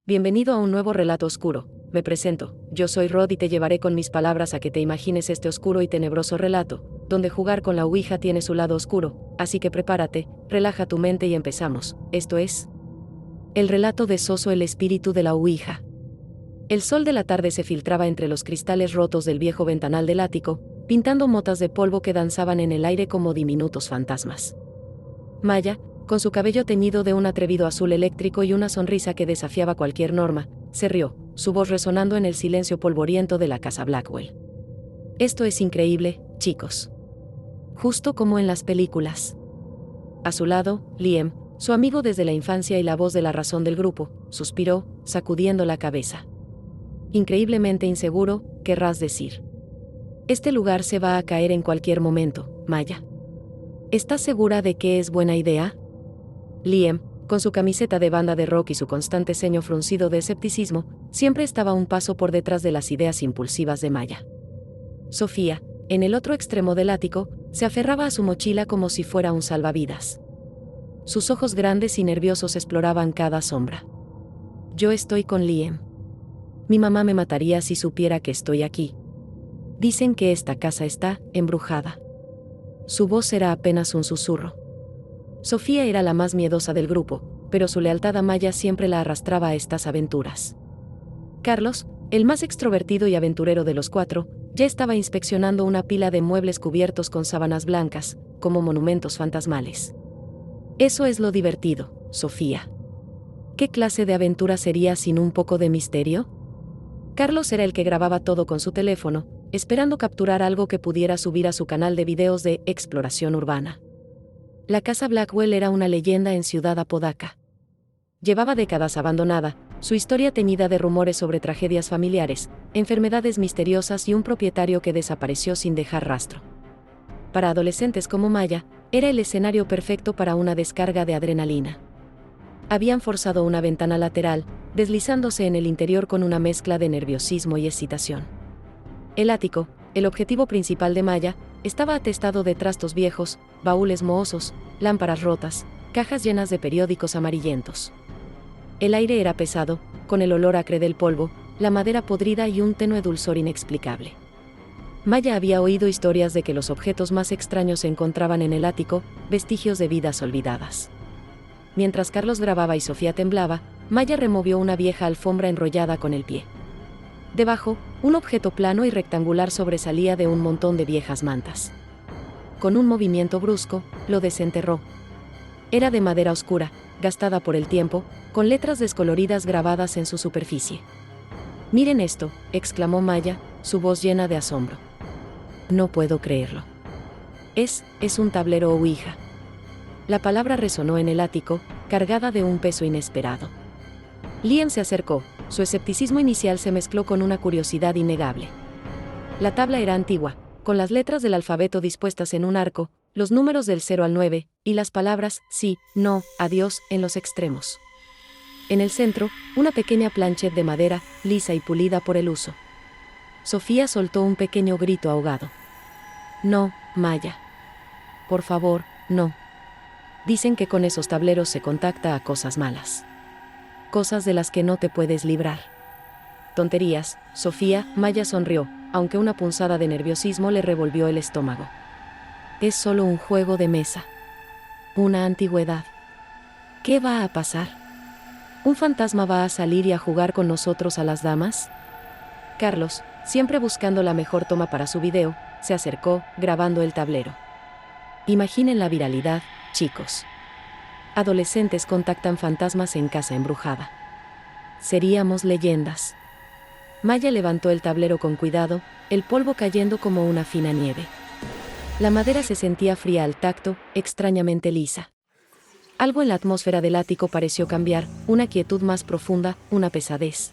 Bienvenido a un nuevo relato oscuro. Me presento, yo soy Rod y te llevaré con mis palabras a que te imagines este oscuro y tenebroso relato, donde jugar con la ouija tiene su lado oscuro, así que prepárate, relaja tu mente y empezamos. Esto es el relato de Soso, el espíritu de la ouija. El sol de la tarde se filtraba entre los cristales rotos del viejo ventanal del ático, pintando motas de polvo que danzaban en el aire como diminutos fantasmas. Maya, con su cabello teñido de un atrevido azul eléctrico y una sonrisa que desafiaba cualquier norma, se rió, su voz resonando en el silencio polvoriento de la casa Blackwell. Esto es increíble, chicos. Justo como en las películas. A su lado, Liam, su amigo desde la infancia y la voz de la razón del grupo, suspiró, sacudiendo la cabeza. Increíblemente inseguro, querrás decir. Este lugar se va a caer en cualquier momento, Maya. ¿Estás segura de que es buena idea? Liam, con su camiseta de banda de rock y su constante ceño fruncido de escepticismo, siempre estaba un paso por detrás de las ideas impulsivas de Maya. Sofía, en el otro extremo del ático, se aferraba a su mochila como si fuera un salvavidas. Sus ojos grandes y nerviosos exploraban cada sombra. Yo estoy con Liam. Mi mamá me mataría si supiera que estoy aquí. Dicen que esta casa está embrujada. Su voz era apenas un susurro. Sofía era la más miedosa del grupo, pero su lealtad a Maya siempre la arrastraba a estas aventuras. Carlos, el más extrovertido y aventurero de los cuatro, ya estaba inspeccionando una pila de muebles cubiertos con sábanas blancas, como monumentos fantasmales. Eso es lo divertido, Sofía. ¿Qué clase de aventura sería sin un poco de misterio? Carlos era el que grababa todo con su teléfono, esperando capturar algo que pudiera subir a su canal de videos de exploración urbana. La casa Blackwell era una leyenda en Ciudad Apodaca. Llevaba décadas abandonada, su historia teñida de rumores sobre tragedias familiares, enfermedades misteriosas y un propietario que desapareció sin dejar rastro. Para adolescentes como Maya, era el escenario perfecto para una descarga de adrenalina. Habían forzado una ventana lateral, deslizándose en el interior con una mezcla de nerviosismo y excitación. El ático, el objetivo principal de Maya, estaba atestado de trastos viejos, baúles mohosos, lámparas rotas, cajas llenas de periódicos amarillentos. El aire era pesado, con el olor acre del polvo, la madera podrida y un tenue dulzor inexplicable. Maya había oído historias de que los objetos más extraños se encontraban en el ático, vestigios de vidas olvidadas. Mientras Carlos grababa y Sofía temblaba, Maya removió una vieja alfombra enrollada con el pie. Debajo, un objeto plano y rectangular sobresalía de un montón de viejas mantas. Con un movimiento brusco, lo desenterró. Era de madera oscura, gastada por el tiempo, con letras descoloridas grabadas en su superficie. «Miren esto», exclamó Maya, su voz llena de asombro. «No puedo creerlo. Es un tablero ouija». La palabra resonó en el ático, cargada de un peso inesperado. Liam se acercó, su escepticismo inicial se mezcló con una curiosidad innegable. La tabla era antigua, con las letras del alfabeto dispuestas en un arco, los números del 0 al 9, y las palabras sí, no, adiós en los extremos. En el centro, una pequeña planchet de madera, lisa y pulida por el uso. Sofía soltó un pequeño grito ahogado. «No, Maya. Por favor, no. Dicen que con esos tableros se contacta a cosas malas. Cosas de las que no te puedes librar». «Tonterías, Sofía», Maya sonrió, aunque una punzada de nerviosismo le revolvió el estómago. «Es solo un juego de mesa. Una antigüedad. ¿Qué va a pasar? ¿Un fantasma va a salir y a jugar con nosotros a las damas?» Carlos, siempre buscando la mejor toma para su video, se acercó, grabando el tablero. Imaginen la viralidad, chicos. Adolescentes contactan fantasmas en casa embrujada. Seríamos leyendas. Maya levantó el tablero con cuidado, el polvo cayendo como una fina nieve. La madera se sentía fría al tacto, extrañamente lisa. Algo en la atmósfera del ático pareció cambiar, una quietud más profunda, una pesadez.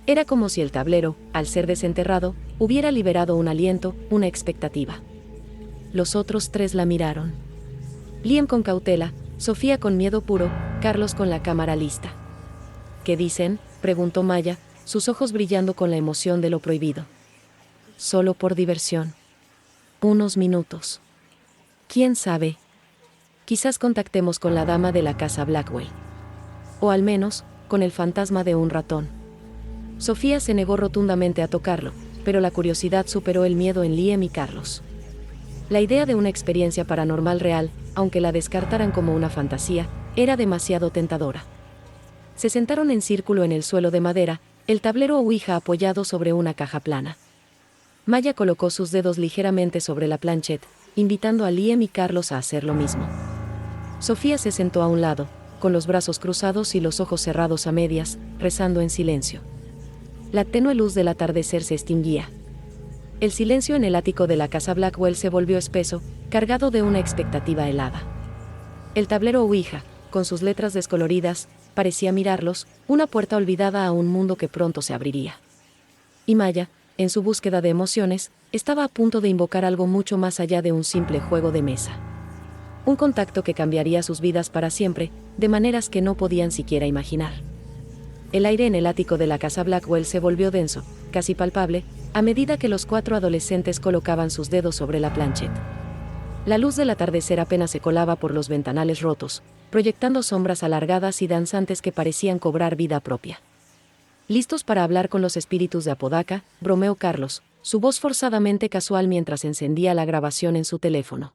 Era como si el tablero, al ser desenterrado, hubiera liberado un aliento, una expectativa. Los otros tres la miraron. Liam con cautela, Sofía con miedo puro, Carlos con la cámara lista. «¿Qué dicen?», preguntó Maya, sus ojos brillando con la emoción de lo prohibido. «Solo por diversión. Unos minutos. ¿Quién sabe? Quizás contactemos con la dama de la casa Blackwell. O al menos, con el fantasma de un ratón. Sofía se negó rotundamente a tocarlo, pero la curiosidad superó el miedo en Liam y Carlos. La idea de una experiencia paranormal real, aunque la descartaran como una fantasía, era demasiado tentadora. Se sentaron en círculo en el suelo de madera, el tablero ouija apoyado sobre una caja plana. Maya colocó sus dedos ligeramente sobre la planchette, invitando a Liam y Carlos a hacer lo mismo. Sofía se sentó a un lado, con los brazos cruzados y los ojos cerrados a medias, rezando en silencio. La tenue luz del atardecer se extinguía. El silencio en el ático de la casa Blackwell se volvió espeso, cargado de una expectativa helada. El tablero ouija, con sus letras descoloridas, parecía mirarlos, una puerta olvidada a un mundo que pronto se abriría. Y Maya, en su búsqueda de emociones, estaba a punto de invocar algo mucho más allá de un simple juego de mesa. Un contacto que cambiaría sus vidas para siempre, de maneras que no podían siquiera imaginar. El aire en el ático de la casa Blackwell se volvió denso, casi palpable, a medida que los 4 adolescentes colocaban sus dedos sobre la planchette. La luz del atardecer apenas se colaba por los ventanales rotos, proyectando sombras alargadas y danzantes que parecían cobrar vida propia. «¿Listos para hablar con los espíritus de Apodaca?», bromeó Carlos, su voz forzadamente casual mientras encendía la grabación en su teléfono.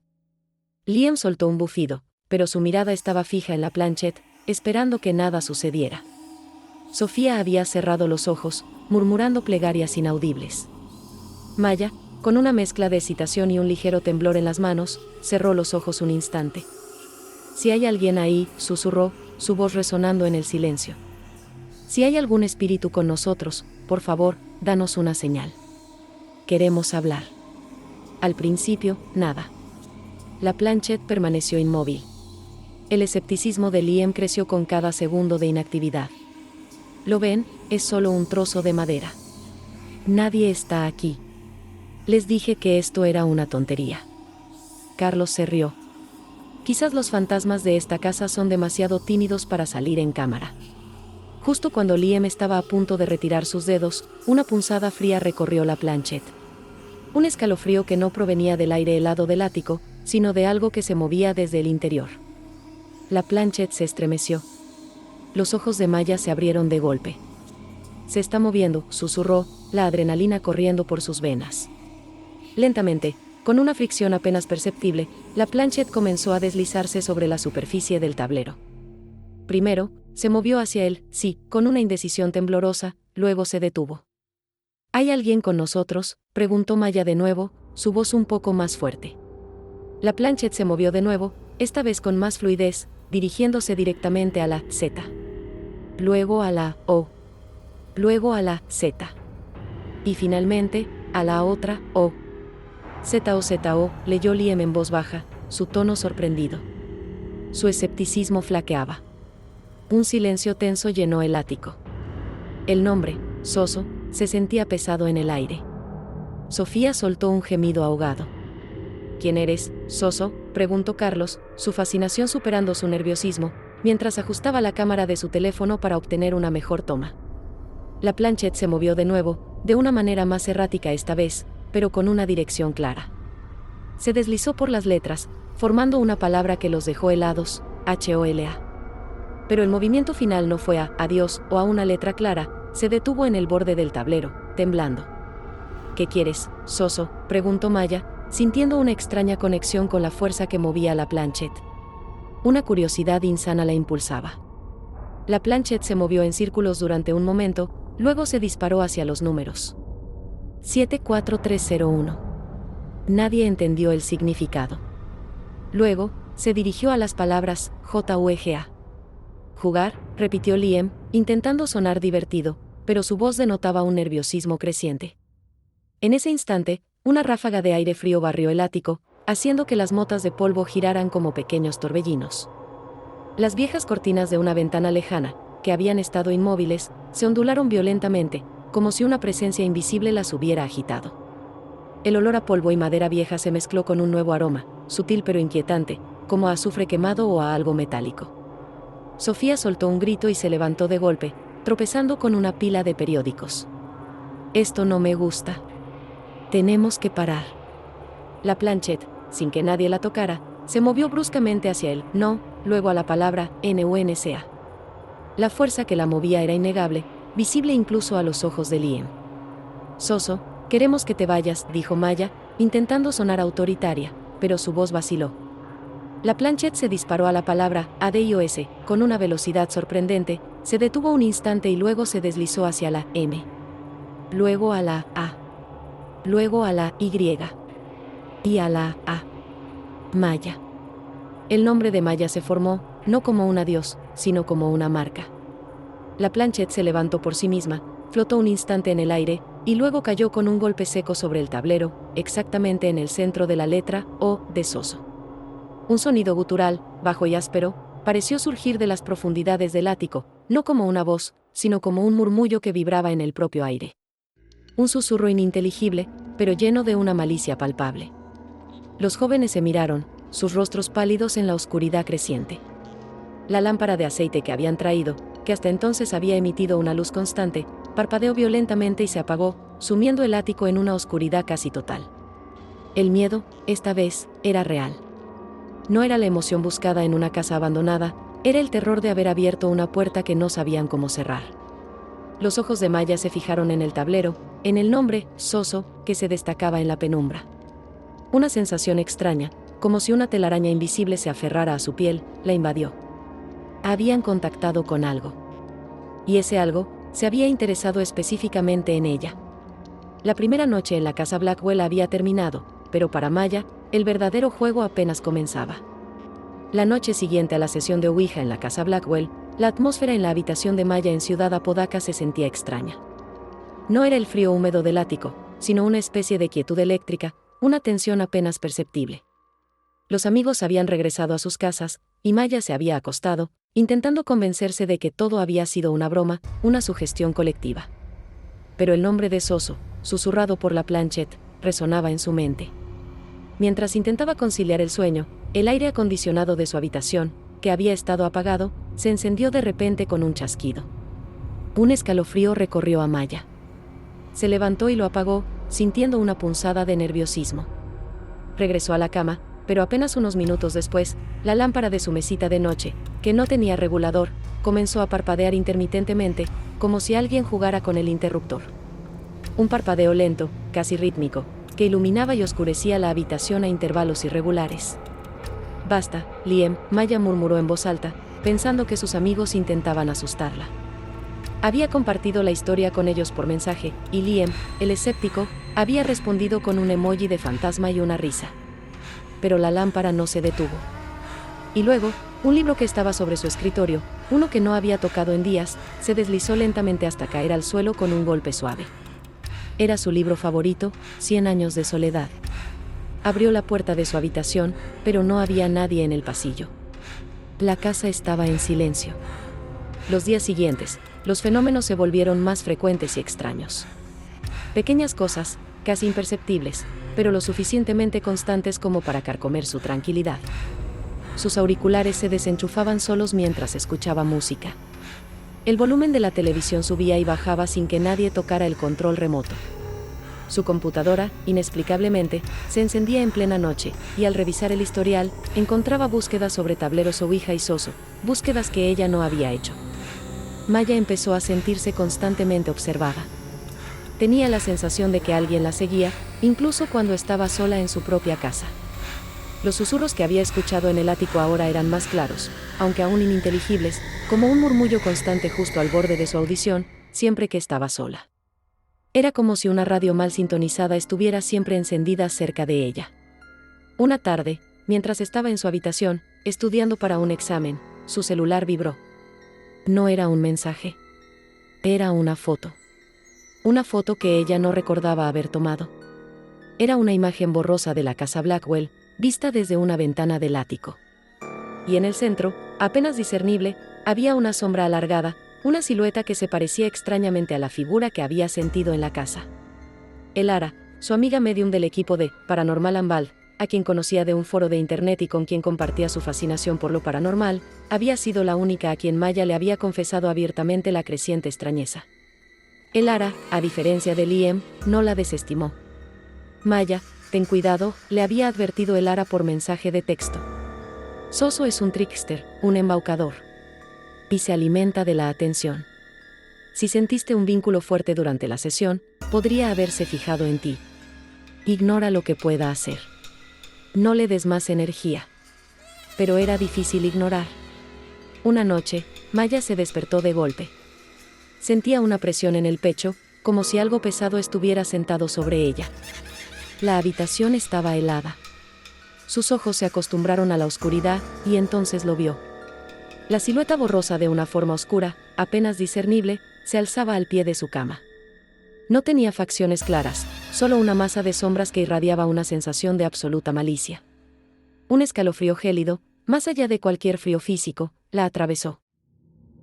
Liam soltó un bufido, pero su mirada estaba fija en la planchette, esperando que nada sucediera. Sofía había cerrado los ojos, murmurando plegarias inaudibles. Maya, con una mezcla de excitación y un ligero temblor en las manos, cerró los ojos un instante. «Si hay alguien ahí», susurró, su voz resonando en el silencio. «Si hay algún espíritu con nosotros, por favor, danos una señal. Queremos hablar». Al principio, nada. La planchette permaneció inmóvil. El escepticismo de Liam creció con cada segundo de inactividad. «¿Lo ven? Es solo un trozo de madera. Nadie está aquí. Les dije que esto era una tontería». Carlos se rió. «Quizás los fantasmas de esta casa son demasiado tímidos para salir en cámara». Justo cuando Liam estaba a punto de retirar sus dedos, una punzada fría recorrió la planchette. Un escalofrío que no provenía del aire helado del ático, sino de algo que se movía desde el interior. La planchette se estremeció. Los ojos de Maya se abrieron de golpe. «Se está moviendo», susurró, la adrenalina corriendo por sus venas. Lentamente, con una fricción apenas perceptible, la planchette comenzó a deslizarse sobre la superficie del tablero. Primero, se movió hacia él, sí, con una indecisión temblorosa, luego se detuvo. «¿Hay alguien con nosotros?», preguntó Maya de nuevo, su voz un poco más fuerte. La planchette se movió de nuevo, esta vez con más fluidez, dirigiéndose directamente a la Z. Luego a la O. Luego a la Z. Y finalmente, a la otra O. Z-O-Z-O, leyó Liam en voz baja, su tono sorprendido. Su escepticismo flaqueaba. Un silencio tenso llenó el ático. El nombre, Soso, se sentía pesado en el aire. Sofía soltó un gemido ahogado. «¿Quién eres, Soso?», preguntó Carlos, su fascinación superando su nerviosismo, mientras ajustaba la cámara de su teléfono para obtener una mejor toma. La planchette se movió de nuevo, de una manera más errática esta vez, pero con una dirección clara. Se deslizó por las letras, formando una palabra que los dejó helados, HOLA. Pero el movimiento final no fue a adiós o a una letra clara, se detuvo en el borde del tablero, temblando. «¿Qué quieres, Soso?», preguntó Maya, sintiendo una extraña conexión con la fuerza que movía la planchette. Una curiosidad insana la impulsaba. La planchette se movió en círculos durante un momento, luego se disparó hacia los números. 74301. Nadie entendió el significado. Luego, se dirigió a las palabras JUEGA. «Jugar», repitió Liam, intentando sonar divertido, pero su voz denotaba un nerviosismo creciente. En ese instante, una ráfaga de aire frío barrió el ático, haciendo que las motas de polvo giraran como pequeños torbellinos. Las viejas cortinas de una ventana lejana, que habían estado inmóviles, se ondularon violentamente, como si una presencia invisible las hubiera agitado. El olor a polvo y madera vieja se mezcló con un nuevo aroma, sutil pero inquietante, como a azufre quemado o a algo metálico. Sofía soltó un grito y se levantó de golpe, tropezando con una pila de periódicos. «Esto no me gusta. Tenemos que parar». La planchette, sin que nadie la tocara, se movió bruscamente hacia él, no, luego a la palabra NUNCA. La fuerza que la movía era innegable, visible incluso a los ojos de Liam. Soso, queremos que te vayas, dijo Maya, intentando sonar autoritaria, pero su voz vaciló. La planchette se disparó a la palabra A-D-I-O-S, con una velocidad sorprendente, se detuvo un instante y luego se deslizó hacia la M. Luego a la A. Luego a la Y. Y a la A. Maya. El nombre de Maya se formó, no como un adiós, sino como una marca. La planchette se levantó por sí misma, flotó un instante en el aire, y luego cayó con un golpe seco sobre el tablero, exactamente en el centro de la letra O de Soso. Un sonido gutural, bajo y áspero, pareció surgir de las profundidades del ático, no como una voz, sino como un murmullo que vibraba en el propio aire. Un susurro ininteligible, pero lleno de una malicia palpable. Los jóvenes se miraron, sus rostros pálidos en la oscuridad creciente. La lámpara de aceite que habían traído, que hasta entonces había emitido una luz constante, parpadeó violentamente y se apagó, sumiendo el ático en una oscuridad casi total. El miedo, esta vez, era real. No era la emoción buscada en una casa abandonada, era el terror de haber abierto una puerta que no sabían cómo cerrar. Los ojos de Maya se fijaron en el tablero, en el nombre, Soso, que se destacaba en la penumbra. Una sensación extraña, como si una telaraña invisible se aferrara a su piel, la invadió. Habían contactado con algo. Y ese algo, se había interesado específicamente en ella. La primera noche en la casa Blackwell había terminado, pero para Maya, el verdadero juego apenas comenzaba. La noche siguiente a la sesión de Ouija en la casa Blackwell, la atmósfera en la habitación de Maya en Ciudad Apodaca se sentía extraña. No era el frío húmedo del ático, sino una especie de quietud eléctrica, una tensión apenas perceptible. Los amigos habían regresado a sus casas, y Maya se había acostado, intentando convencerse de que todo había sido una broma, una sugestión colectiva. Pero el nombre de Soso, susurrado por la planchette, resonaba en su mente. Mientras intentaba conciliar el sueño, el aire acondicionado de su habitación, que había estado apagado, se encendió de repente con un chasquido. Un escalofrío recorrió a Maya. Se levantó y lo apagó, sintiendo una punzada de nerviosismo. Regresó a la cama, pero apenas unos minutos después, la lámpara de su mesita de noche, que no tenía regulador, comenzó a parpadear intermitentemente, como si alguien jugara con el interruptor. Un parpadeo lento, casi rítmico, que iluminaba y oscurecía la habitación a intervalos irregulares. «Basta, Liam», Maya murmuró en voz alta, pensando que sus amigos intentaban asustarla. Había compartido la historia con ellos por mensaje, y Liam, el escéptico, había respondido con un emoji de fantasma y una risa. Pero la lámpara no se detuvo. Y luego, un libro que estaba sobre su escritorio, uno que no había tocado en días, se deslizó lentamente hasta caer al suelo con un golpe suave. Era su libro favorito, 100 años de soledad. Abrió la puerta de su habitación, pero no había nadie en el pasillo. La casa estaba en silencio. Los días siguientes, los fenómenos se volvieron más frecuentes y extraños. Pequeñas cosas, casi imperceptibles, pero lo suficientemente constantes como para carcomer su tranquilidad. Sus auriculares se desenchufaban solos mientras escuchaba música. El volumen de la televisión subía y bajaba sin que nadie tocara el control remoto. Su computadora, inexplicablemente, se encendía en plena noche, y al revisar el historial, encontraba búsquedas sobre tableros Ouija y Soso, búsquedas que ella no había hecho. Maya empezó a sentirse constantemente observada. Tenía la sensación de que alguien la seguía, incluso cuando estaba sola en su propia casa. Los susurros que había escuchado en el ático ahora eran más claros, aunque aún ininteligibles, como un murmullo constante justo al borde de su audición, siempre que estaba sola. Era como si una radio mal sintonizada estuviera siempre encendida cerca de ella. Una tarde, mientras estaba en su habitación, estudiando para un examen, su celular vibró. No era un mensaje. Era una foto. Una foto que ella no recordaba haber tomado. Era una imagen borrosa de la casa Blackwell, vista desde una ventana del ático. Y en el centro, apenas discernible, había una sombra alargada, una silueta que se parecía extrañamente a la figura que había sentido en la casa. Elara, su amiga medium del equipo de Paranormal Ambal, a quien conocía de un foro de internet y con quien compartía su fascinación por lo paranormal, había sido la única a quien Maya le había confesado abiertamente la creciente extrañeza. Elara, a diferencia de Liam, no la desestimó. «Maya, ten cuidado», le había advertido Elara por mensaje de texto. «Soso es un trickster, un embaucador. y se alimenta de la atención. Si sentiste un vínculo fuerte durante la sesión, podría haberse fijado en ti. Ignora lo que pueda hacer. No le des más energía. Pero era difícil ignorar. Una noche, Maya se despertó de golpe. Sentía una presión en el pecho, como si algo pesado estuviera sentado sobre ella. La habitación estaba helada. Sus ojos se acostumbraron a la oscuridad, y entonces lo vio. La silueta borrosa de una forma oscura, apenas discernible, se alzaba al pie de su cama. No tenía facciones claras, solo una masa de sombras que irradiaba una sensación de absoluta malicia. Un escalofrío gélido, más allá de cualquier frío físico, la atravesó.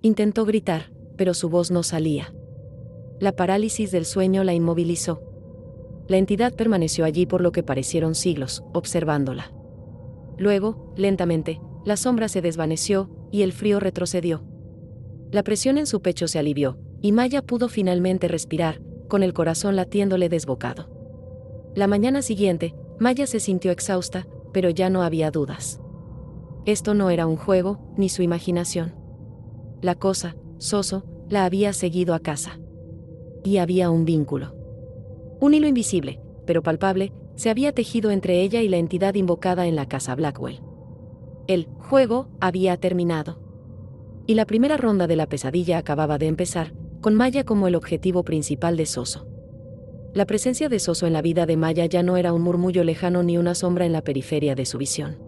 Intentó gritar, pero su voz no salía. La parálisis del sueño la inmovilizó. La entidad permaneció allí por lo que parecieron siglos, observándola. Luego, lentamente, la sombra se desvaneció, y el frío retrocedió. La presión en su pecho se alivió, y Maya pudo finalmente respirar, con el corazón latiéndole desbocado. La mañana siguiente, Maya se sintió exhausta, pero ya no había dudas. Esto no era un juego, ni su imaginación. La cosa, Soso, la había seguido a casa. Y había un vínculo. Un hilo invisible, pero palpable, se había tejido entre ella y la entidad invocada en la casa Blackwell. El juego había terminado. Y la primera ronda de la pesadilla acababa de empezar, con Maya como el objetivo principal de Soso. La presencia de Soso en la vida de Maya ya no era un murmullo lejano ni una sombra en la periferia de su visión.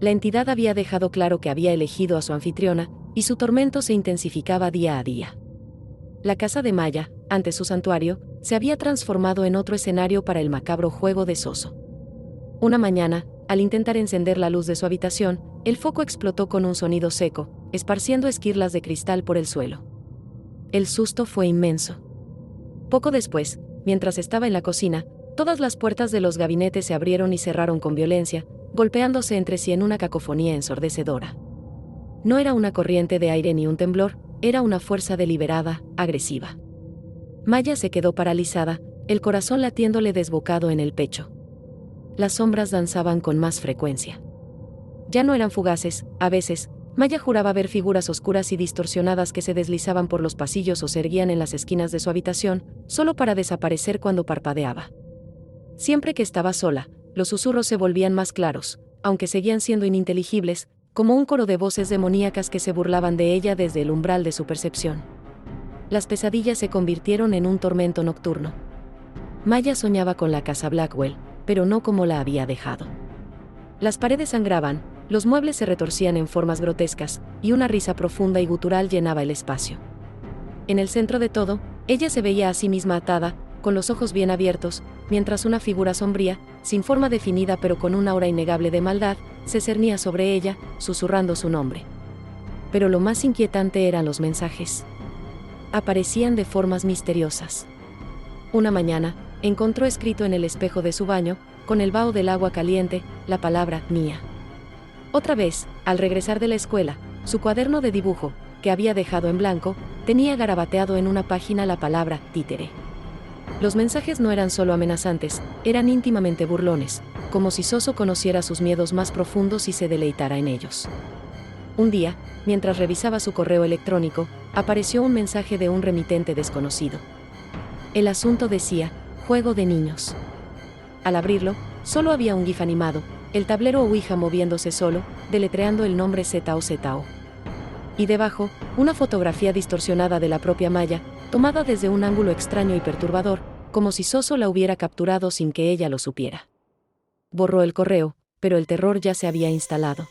La entidad había dejado claro que había elegido a su anfitriona, y su tormento se intensificaba día a día. La casa de Maya, ante su santuario, se había transformado en otro escenario para el macabro juego de Soso. Una mañana, al intentar encender la luz de su habitación, el foco explotó con un sonido seco, esparciendo esquirlas de cristal por el suelo. El susto fue inmenso. Poco después, mientras estaba en la cocina, todas las puertas de los gabinetes se abrieron y cerraron con violencia, golpeándose entre sí en una cacofonía ensordecedora. No era una corriente de aire ni un temblor, era una fuerza deliberada, agresiva. Maya se quedó paralizada, el corazón latiéndole desbocado en el pecho. Las sombras danzaban con más frecuencia. Ya no eran fugaces, a veces, Maya juraba ver figuras oscuras y distorsionadas que se deslizaban por los pasillos o se erguían en las esquinas de su habitación, solo para desaparecer cuando parpadeaba. Siempre que estaba sola, los susurros se volvían más claros, aunque seguían siendo ininteligibles, como un coro de voces demoníacas que se burlaban de ella desde el umbral de su percepción. Las pesadillas se convirtieron en un tormento nocturno. Maya soñaba con la casa Blackwell, pero no como la había dejado. Las paredes sangraban, los muebles se retorcían en formas grotescas, y una risa profunda y gutural llenaba el espacio. En el centro de todo, ella se veía a sí misma atada, con los ojos bien abiertos, mientras una figura sombría, sin forma definida pero con una aura innegable de maldad, se cernía sobre ella, susurrando su nombre. Pero lo más inquietante eran los mensajes. Aparecían de formas misteriosas. Una mañana, encontró escrito en el espejo de su baño, con el vaho del agua caliente, la palabra «mía». Otra vez, al regresar de la escuela, su cuaderno de dibujo, que había dejado en blanco, tenía garabateado en una página la palabra «títere». Los mensajes no eran solo amenazantes, eran íntimamente burlones, como si Soso conociera sus miedos más profundos y se deleitara en ellos. Un día, mientras revisaba su correo electrónico, apareció un mensaje de un remitente desconocido. El asunto decía, juego de niños. Al abrirlo, solo había un GIF animado, el tablero Ouija moviéndose solo, deletreando el nombre ZOZO. Y debajo, una fotografía distorsionada de la propia Maya, tomada desde un ángulo extraño y perturbador, como si Soso la hubiera capturado sin que ella lo supiera. Borró el correo, pero el terror ya se había instalado.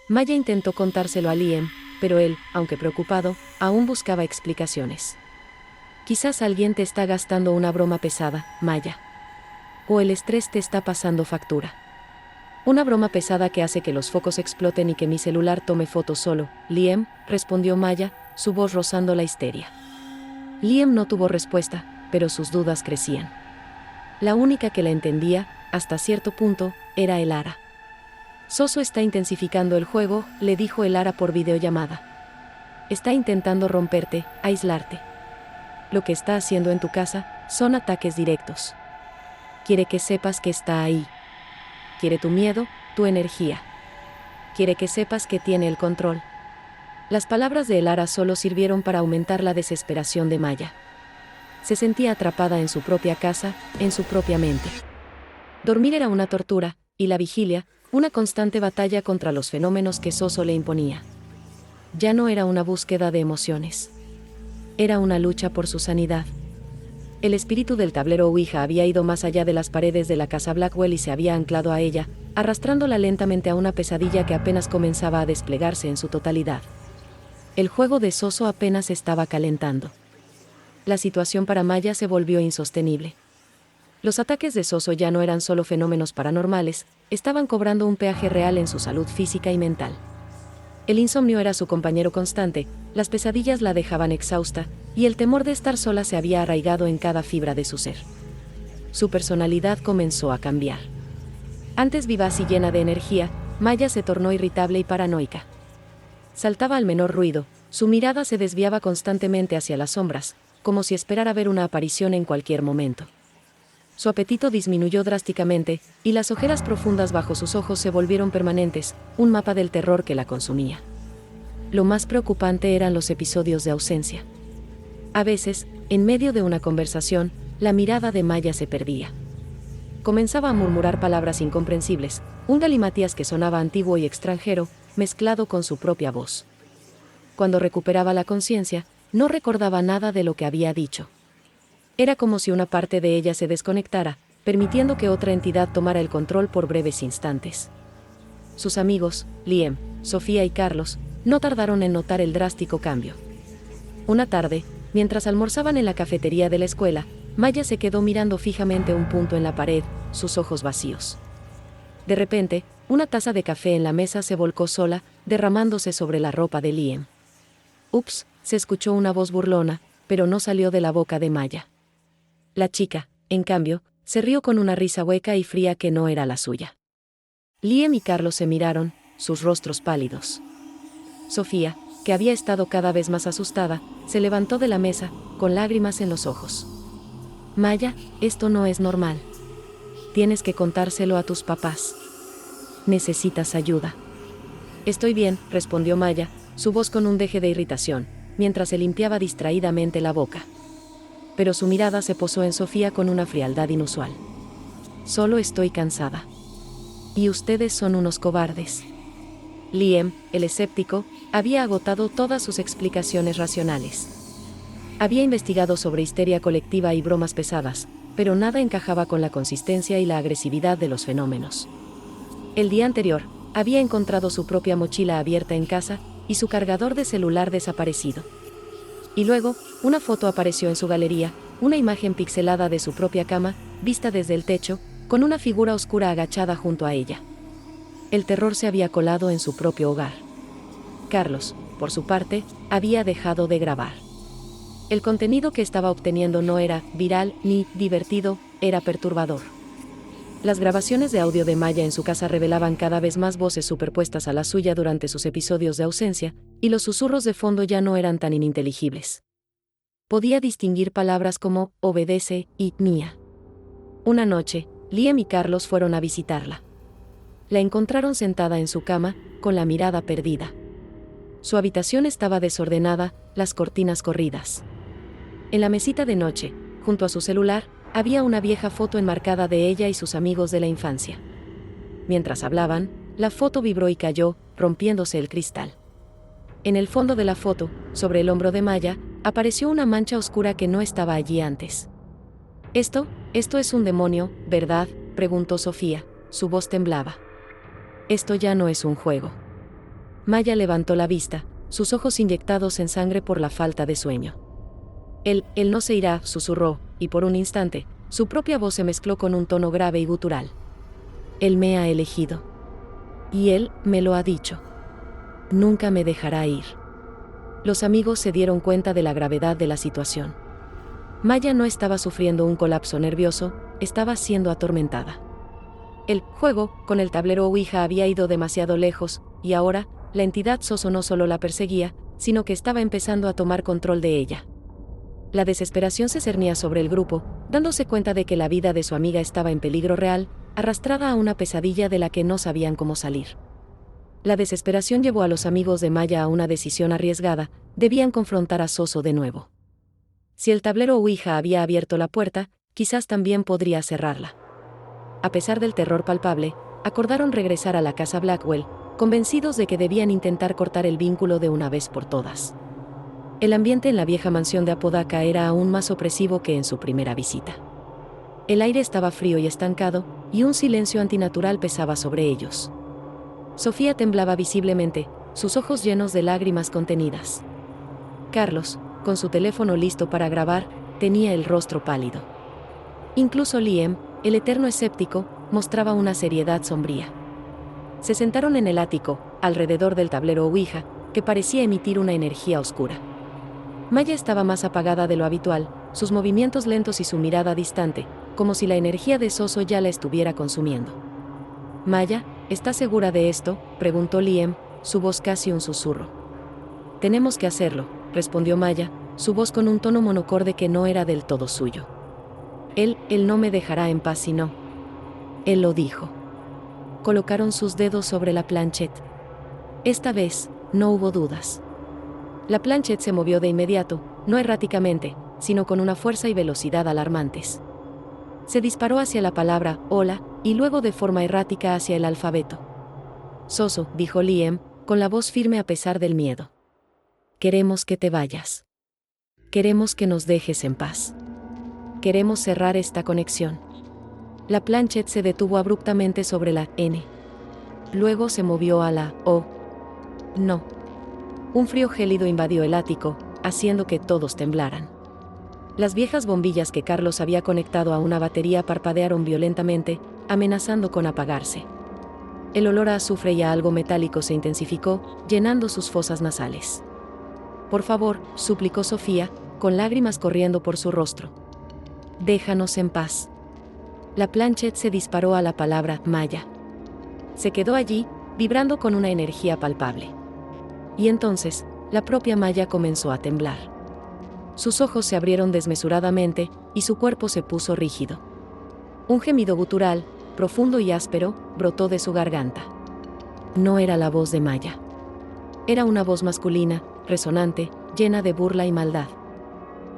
Maya intentó contárselo a Liam, pero él, aunque preocupado, aún buscaba explicaciones. Quizás alguien te está gastando una broma pesada, Maya. O el estrés te está pasando factura. Una broma pesada que hace que los focos exploten y que mi celular tome fotos solo, Liam, respondió Maya, su voz rozando la histeria. Liam no tuvo respuesta, pero sus dudas crecían. La única que la entendía, hasta cierto punto, era el Ara. Soso está intensificando el juego, le dijo el Ara por videollamada. Está intentando romperte, aislarte. Lo que está haciendo en tu casa son ataques directos. Quiere que sepas que está ahí. Quiere tu miedo, tu energía. Quiere que sepas que tiene el control. Las palabras de Elara solo sirvieron para aumentar la desesperación de Maya. Se sentía atrapada en su propia casa, en su propia mente. Dormir era una tortura, y la vigilia, una constante batalla contra los fenómenos que Soso le imponía. Ya no era una búsqueda de emociones. Era una lucha por su sanidad. El espíritu del tablero Ouija había ido más allá de las paredes de la casa Blackwell y se había anclado a ella, arrastrándola lentamente a una pesadilla que apenas comenzaba a desplegarse en su totalidad. El juego de Soso apenas estaba calentando. La situación para Maya se volvió insostenible. Los ataques de Soso ya no eran solo fenómenos paranormales, estaban cobrando un peaje real en su salud física y mental. El insomnio era su compañero constante, las pesadillas la dejaban exhausta, y el temor de estar sola se había arraigado en cada fibra de su ser. Su personalidad comenzó a cambiar. Antes vivaz y llena de energía, Maya se tornó irritable y paranoica. Saltaba al menor ruido, su mirada se desviaba constantemente hacia las sombras, como si esperara ver una aparición en cualquier momento. Su apetito disminuyó drásticamente, y las ojeras profundas bajo sus ojos se volvieron permanentes, un mapa del terror que la consumía. Lo más preocupante eran los episodios de ausencia. A veces, en medio de una conversación, la mirada de Maya se perdía. Comenzaba a murmurar palabras incomprensibles, un galimatías que sonaba antiguo y extranjero, mezclado con su propia voz. Cuando recuperaba la conciencia, no recordaba nada de lo que había dicho. Era como si una parte de ella se desconectara, permitiendo que otra entidad tomara el control por breves instantes. Sus amigos, Liam, Sofía y Carlos, no tardaron en notar el drástico cambio. Una tarde, mientras almorzaban en la cafetería de la escuela, Maya se quedó mirando fijamente un punto en la pared, sus ojos vacíos. De repente, una taza de café en la mesa se volcó sola, derramándose sobre la ropa de Liam. «Ups», se escuchó una voz burlona, pero no salió de la boca de Maya. La chica, en cambio, se rió con una risa hueca y fría que no era la suya. Liam y Carlos se miraron, sus rostros pálidos. Sofía, que había estado cada vez más asustada, se levantó de la mesa, con lágrimas en los ojos. «Maya, esto no es normal. Tienes que contárselo a tus papás. Necesitas ayuda». «Estoy bien», respondió Maya, su voz con un deje de irritación, mientras se limpiaba distraídamente la boca. Pero su mirada se posó en Sofía con una frialdad inusual. «Solo estoy cansada. Y ustedes son unos cobardes». Liam, el escéptico, había agotado todas sus explicaciones racionales. Había investigado sobre histeria colectiva y bromas pesadas, pero nada encajaba con la consistencia y la agresividad de los fenómenos. El día anterior, había encontrado su propia mochila abierta en casa y su cargador de celular desaparecido. Y luego, una foto apareció en su galería, una imagen pixelada de su propia cama, vista desde el techo, con una figura oscura agachada junto a ella. El terror se había colado en su propio hogar. Carlos, por su parte, había dejado de grabar. El contenido que estaba obteniendo no era viral ni divertido, era perturbador. Las grabaciones de audio de Maya en su casa revelaban cada vez más voces superpuestas a la suya durante sus episodios de ausencia, y los susurros de fondo ya no eran tan ininteligibles. Podía distinguir palabras como «obedece» y «mía». Una noche, Liam y Carlos fueron a visitarla. La encontraron sentada en su cama, con la mirada perdida. Su habitación estaba desordenada, las cortinas corridas. En la mesita de noche, junto a su celular, había una vieja foto enmarcada de ella y sus amigos de la infancia. Mientras hablaban, la foto vibró y cayó, rompiéndose el cristal. En el fondo de la foto, sobre el hombro de Maya, apareció una mancha oscura que no estaba allí antes. Esto es un demonio, ¿verdad?», preguntó Sofía, su voz temblaba. «Esto ya no es un juego». Maya levantó la vista, sus ojos inyectados en sangre por la falta de sueño. Él no se irá», susurró, y por un instante, su propia voz se mezcló con un tono grave y gutural. «Él me ha elegido. Y él me lo ha dicho. Nunca me dejará ir». Los amigos se dieron cuenta de la gravedad de la situación. Maya no estaba sufriendo un colapso nervioso, estaba siendo atormentada. El juego, con el tablero Ouija, había ido demasiado lejos, y ahora, la entidad Soso no solo la perseguía, sino que estaba empezando a tomar control de ella. La desesperación se cernía sobre el grupo, dándose cuenta de que la vida de su amiga estaba en peligro real, arrastrada a una pesadilla de la que no sabían cómo salir. La desesperación llevó a los amigos de Maya a una decisión arriesgada: debían confrontar a Soso de nuevo. Si el tablero Ouija había abierto la puerta, quizás también podría cerrarla. A pesar del terror palpable, acordaron regresar a la casa Blackwell, convencidos de que debían intentar cortar el vínculo de una vez por todas. El ambiente en la vieja mansión de Apodaca era aún más opresivo que en su primera visita. El aire estaba frío y estancado, y un silencio antinatural pesaba sobre ellos. Sofía temblaba visiblemente, sus ojos llenos de lágrimas contenidas. Carlos, con su teléfono listo para grabar, tenía el rostro pálido. Incluso Liam, el eterno escéptico, mostraba una seriedad sombría. Se sentaron en el ático, alrededor del tablero Ouija, que parecía emitir una energía oscura. Maya estaba más apagada de lo habitual, sus movimientos lentos y su mirada distante, como si la energía de Soso ya la estuviera consumiendo. «Maya, ¿estás segura de esto?», preguntó Liam, su voz casi un susurro. «Tenemos que hacerlo», respondió Maya, su voz con un tono monocorde que no era del todo suyo. Él no me dejará en paz si no». Él lo dijo. Colocaron sus dedos sobre la planchette. Esta vez, no hubo dudas. La planchette se movió de inmediato, no erráticamente, sino con una fuerza y velocidad alarmantes. Se disparó hacia la palabra «hola», y luego de forma errática hacia el alfabeto. «Soso», dijo Liam, con la voz firme a pesar del miedo. «Queremos que te vayas. Queremos que nos dejes en paz. Queremos cerrar esta conexión». La planchette se detuvo abruptamente sobre la N. Luego se movió a la O. «No». Un frío gélido invadió el ático, haciendo que todos temblaran. Las viejas bombillas que Carlos había conectado a una batería parpadearon violentamente, amenazando con apagarse. El olor a azufre y a algo metálico se intensificó, llenando sus fosas nasales. «Por favor», suplicó Sofía, con lágrimas corriendo por su rostro. «Déjanos en paz». La planchette se disparó a la palabra «Maya». Se quedó allí, vibrando con una energía palpable. Y entonces, la propia Maya comenzó a temblar. Sus ojos se abrieron desmesuradamente, y su cuerpo se puso rígido. Un gemido gutural, profundo y áspero, brotó de su garganta. No era la voz de Maya. Era una voz masculina, resonante, llena de burla y maldad.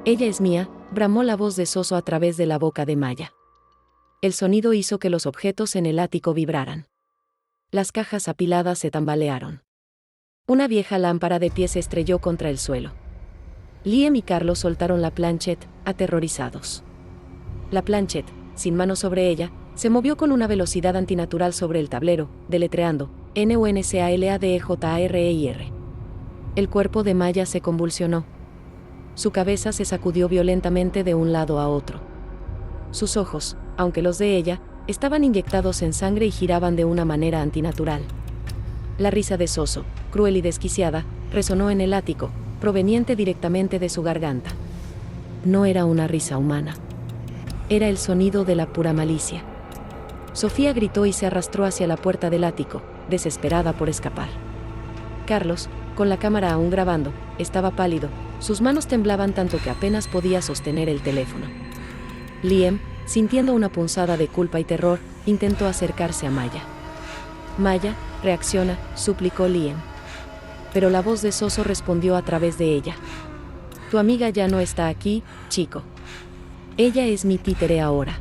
«Ella es mía», bramó la voz de Soso a través de la boca de Maya. El sonido hizo que los objetos en el ático vibraran. Las cajas apiladas se tambalearon. Una vieja lámpara de pie se estrelló contra el suelo. Liam y Carlos soltaron la planchette, aterrorizados. La planchette, sin mano sobre ella, se movió con una velocidad antinatural sobre el tablero, deletreando NUNCALADEJAREIR. El cuerpo de Maya se convulsionó. Su cabeza se sacudió violentamente de un lado a otro. Sus ojos, aunque los de ella, estaban inyectados en sangre y giraban de una manera antinatural. La risa de Soso, cruel y desquiciada, resonó en el ático, proveniente directamente de su garganta. No era una risa humana. Era el sonido de la pura malicia. Sofía gritó y se arrastró hacia la puerta del ático, desesperada por escapar. Carlos, con la cámara aún grabando, estaba pálido, sus manos temblaban tanto que apenas podía sostener el teléfono. Liam, sintiendo una punzada de culpa y terror, intentó acercarse a Maya. «Maya, reacciona», suplicó Liam. Pero la voz de Soso respondió a través de ella. «Tu amiga ya no está aquí, chico. Ella es mi títere ahora.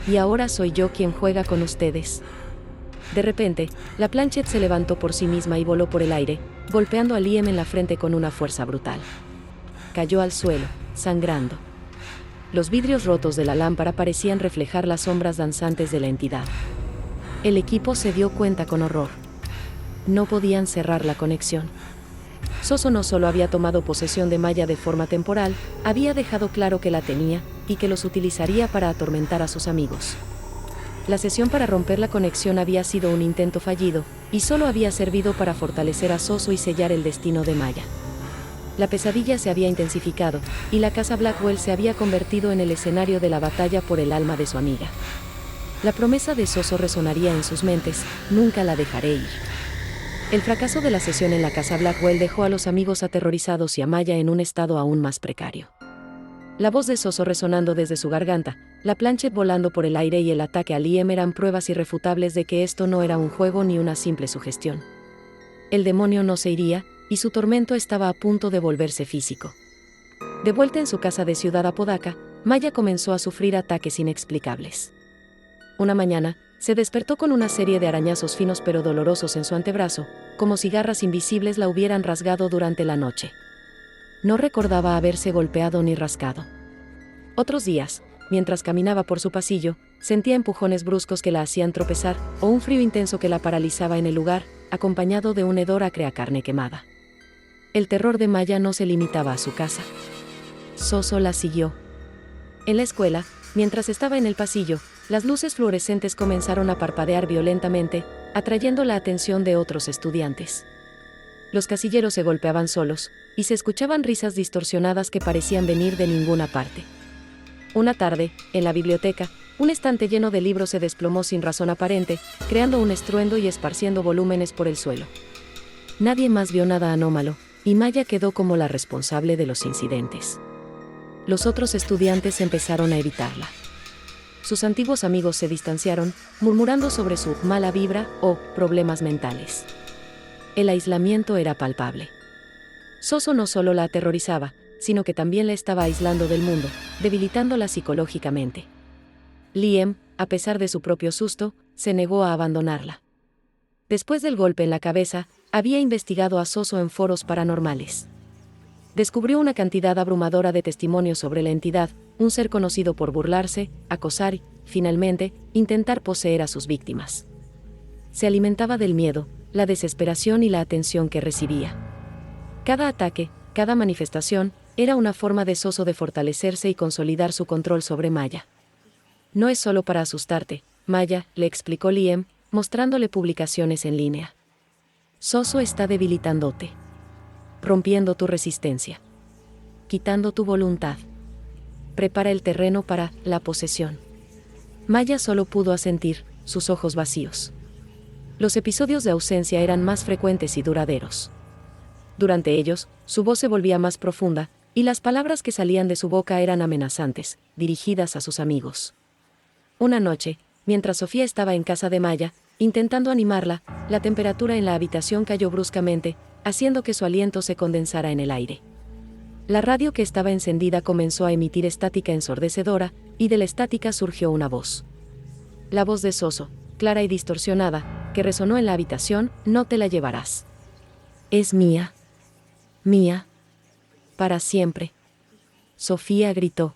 Y ahora soy yo quien juega con ustedes». De repente, la planchette se levantó por sí misma y voló por el aire, golpeando a Liam en la frente con una fuerza brutal. Cayó al suelo, sangrando. Los vidrios rotos de la lámpara parecían reflejar las sombras danzantes de la entidad. El equipo se dio cuenta con horror. No podían cerrar la conexión. Soso no solo había tomado posesión de Maya de forma temporal, había dejado claro que la tenía, y que los utilizaría para atormentar a sus amigos. La sesión para romper la conexión había sido un intento fallido, y solo había servido para fortalecer a Soso y sellar el destino de Maya. La pesadilla se había intensificado, y la casa Blackwell se había convertido en el escenario de la batalla por el alma de su amiga. La promesa de Soso resonaría en sus mentes: «Nunca la dejaré ir». El fracaso de la sesión en la casa Blackwell dejó a los amigos aterrorizados y a Maya en un estado aún más precario. La voz de Soso resonando desde su garganta, la planchette volando por el aire y el ataque a Liam eran pruebas irrefutables de que esto no era un juego ni una simple sugestión. El demonio no se iría, y su tormento estaba a punto de volverse físico. De vuelta en su casa de Ciudad Apodaca, Maya comenzó a sufrir ataques inexplicables. Una mañana, se despertó con una serie de arañazos finos pero dolorosos en su antebrazo, como si garras invisibles la hubieran rasgado durante la noche. No recordaba haberse golpeado ni rascado. Otros días, mientras caminaba por su pasillo, sentía empujones bruscos que la hacían tropezar, o un frío intenso que la paralizaba en el lugar, acompañado de un hedor acre a carne quemada. El terror de Maya no se limitaba a su casa. Zozo la siguió. En la escuela, mientras estaba en el pasillo, las luces fluorescentes comenzaron a parpadear violentamente, atrayendo la atención de otros estudiantes. Los casilleros se golpeaban solos, y se escuchaban risas distorsionadas que parecían venir de ninguna parte. Una tarde, en la biblioteca, un estante lleno de libros se desplomó sin razón aparente, creando un estruendo y esparciendo volúmenes por el suelo. Nadie más vio nada anómalo, y Maya quedó como la responsable de los incidentes. Los otros estudiantes empezaron a evitarla. Sus antiguos amigos se distanciaron, murmurando sobre su mala vibra o problemas mentales. El aislamiento era palpable. Zozo no solo la aterrorizaba, sino que también la estaba aislando del mundo, debilitándola psicológicamente. Liam, a pesar de su propio susto, se negó a abandonarla. Después del golpe en la cabeza, había investigado a Zozo en foros paranormales. Descubrió una cantidad abrumadora de testimonios sobre la entidad, un ser conocido por burlarse, acosar y, finalmente, intentar poseer a sus víctimas. Se alimentaba del miedo, la desesperación y la atención que recibía. Cada ataque, cada manifestación, era una forma de Zozo de fortalecerse y consolidar su control sobre Maya. No es solo para asustarte, Maya, le explicó Liam, mostrándole publicaciones en línea. Zozo está debilitándote. Rompiendo tu resistencia. Quitando tu voluntad. Prepara el terreno para la posesión. Maya solo pudo asentir, sus ojos vacíos. Los episodios de ausencia eran más frecuentes y duraderos. Durante ellos, su voz se volvía más profunda, y las palabras que salían de su boca eran amenazantes, dirigidas a sus amigos. Una noche, mientras Sofía estaba en casa de Maya, intentando animarla, la temperatura en la habitación cayó bruscamente, haciendo que su aliento se condensara en el aire. La radio que estaba encendida comenzó a emitir estática ensordecedora, y de la estática surgió una voz. La voz de Zozo, clara y distorsionada, que resonó en la habitación: no te la llevarás. Es mía. Mía. Para siempre. Sofía gritó.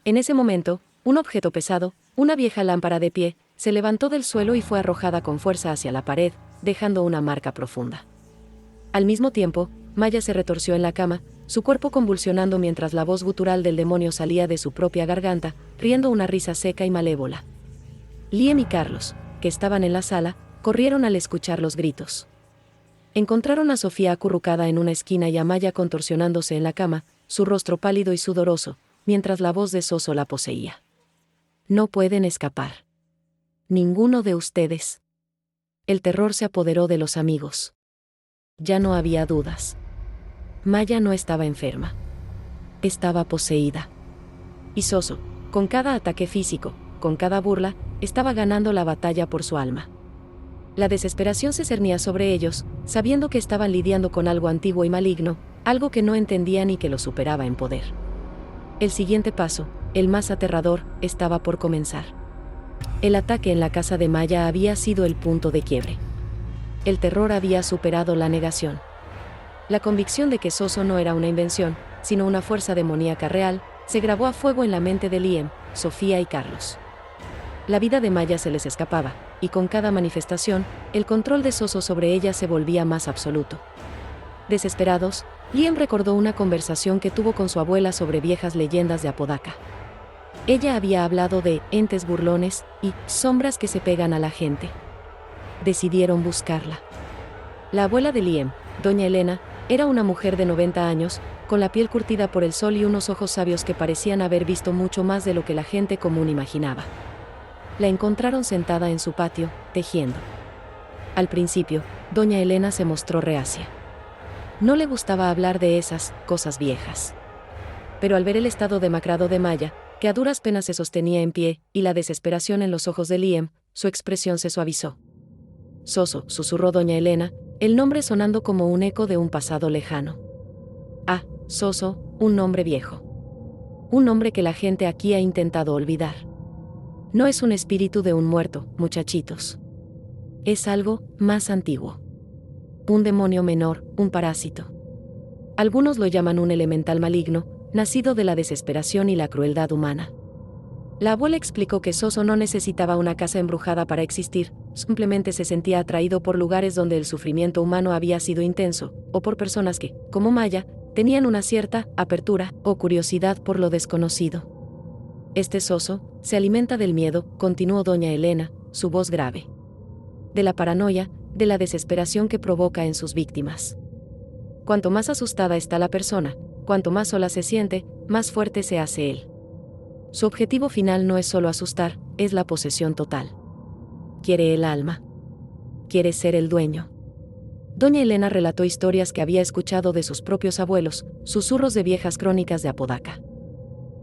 En ese momento, un objeto pesado, una vieja lámpara de pie, se levantó del suelo y fue arrojada con fuerza hacia la pared, dejando una marca profunda. Al mismo tiempo, Maya se retorció en la cama, su cuerpo convulsionando mientras la voz gutural del demonio salía de su propia garganta, riendo una risa seca y malévola. Liam y Carlos, que estaban en la sala, corrieron al escuchar los gritos. Encontraron a Sofía acurrucada en una esquina y a Maya contorsionándose en la cama, su rostro pálido y sudoroso, mientras la voz de Zozo la poseía. No pueden escapar. Ninguno de ustedes. El terror se apoderó de los amigos. Ya no había dudas. Maya no estaba enferma. Estaba poseída. Y Zozo, con cada ataque físico, con cada burla, estaba ganando la batalla por su alma. La desesperación se cernía sobre ellos, sabiendo que estaban lidiando con algo antiguo y maligno, algo que no entendían y que lo superaba en poder. El siguiente paso, el más aterrador, estaba por comenzar. El ataque en la casa de Maya había sido el punto de quiebre. El terror había superado la negación. La convicción de que Zozo no era una invención, sino una fuerza demoníaca real, se grabó a fuego en la mente de Liam, Sofía y Carlos. La vida de Maya se les escapaba, y con cada manifestación, el control de Zozo sobre ella se volvía más absoluto. Desesperados, Liam recordó una conversación que tuvo con su abuela sobre viejas leyendas de Apodaca. Ella había hablado de entes burlones y sombras que se pegan a la gente. Decidieron buscarla. La abuela de Liam, doña Elena, era una mujer de 90 años, con la piel curtida por el sol y unos ojos sabios que parecían haber visto mucho más de lo que la gente común imaginaba. La encontraron sentada en su patio, tejiendo. Al principio, doña Elena se mostró reacia. No le gustaba hablar de esas cosas viejas. Pero al ver el estado demacrado de Maya, que a duras penas se sostenía en pie, y la desesperación en los ojos de Liam, su expresión se suavizó. Zozo, susurró doña Elena, el nombre sonando como un eco de un pasado lejano. Ah, Soso, un nombre viejo. Un nombre que la gente aquí ha intentado olvidar. No es un espíritu de un muerto, muchachitos. Es algo más antiguo. Un demonio menor, un parásito. Algunos lo llaman un elemental maligno, nacido de la desesperación y la crueldad humana. La abuela explicó que Soso no necesitaba una casa embrujada para existir, simplemente se sentía atraído por lugares donde el sufrimiento humano había sido intenso, o por personas que, como Maya, tenían una cierta apertura o curiosidad por lo desconocido. Este Soso se alimenta del miedo, continuó doña Elena, su voz grave. De la paranoia, de la desesperación que provoca en sus víctimas. Cuanto más asustada está la persona, cuanto más sola se siente, más fuerte se hace él. Su objetivo final no es solo asustar, es la posesión total. Quiere el alma. Quiere ser el dueño. Doña Elena relató historias que había escuchado de sus propios abuelos, susurros de viejas crónicas de Apodaca.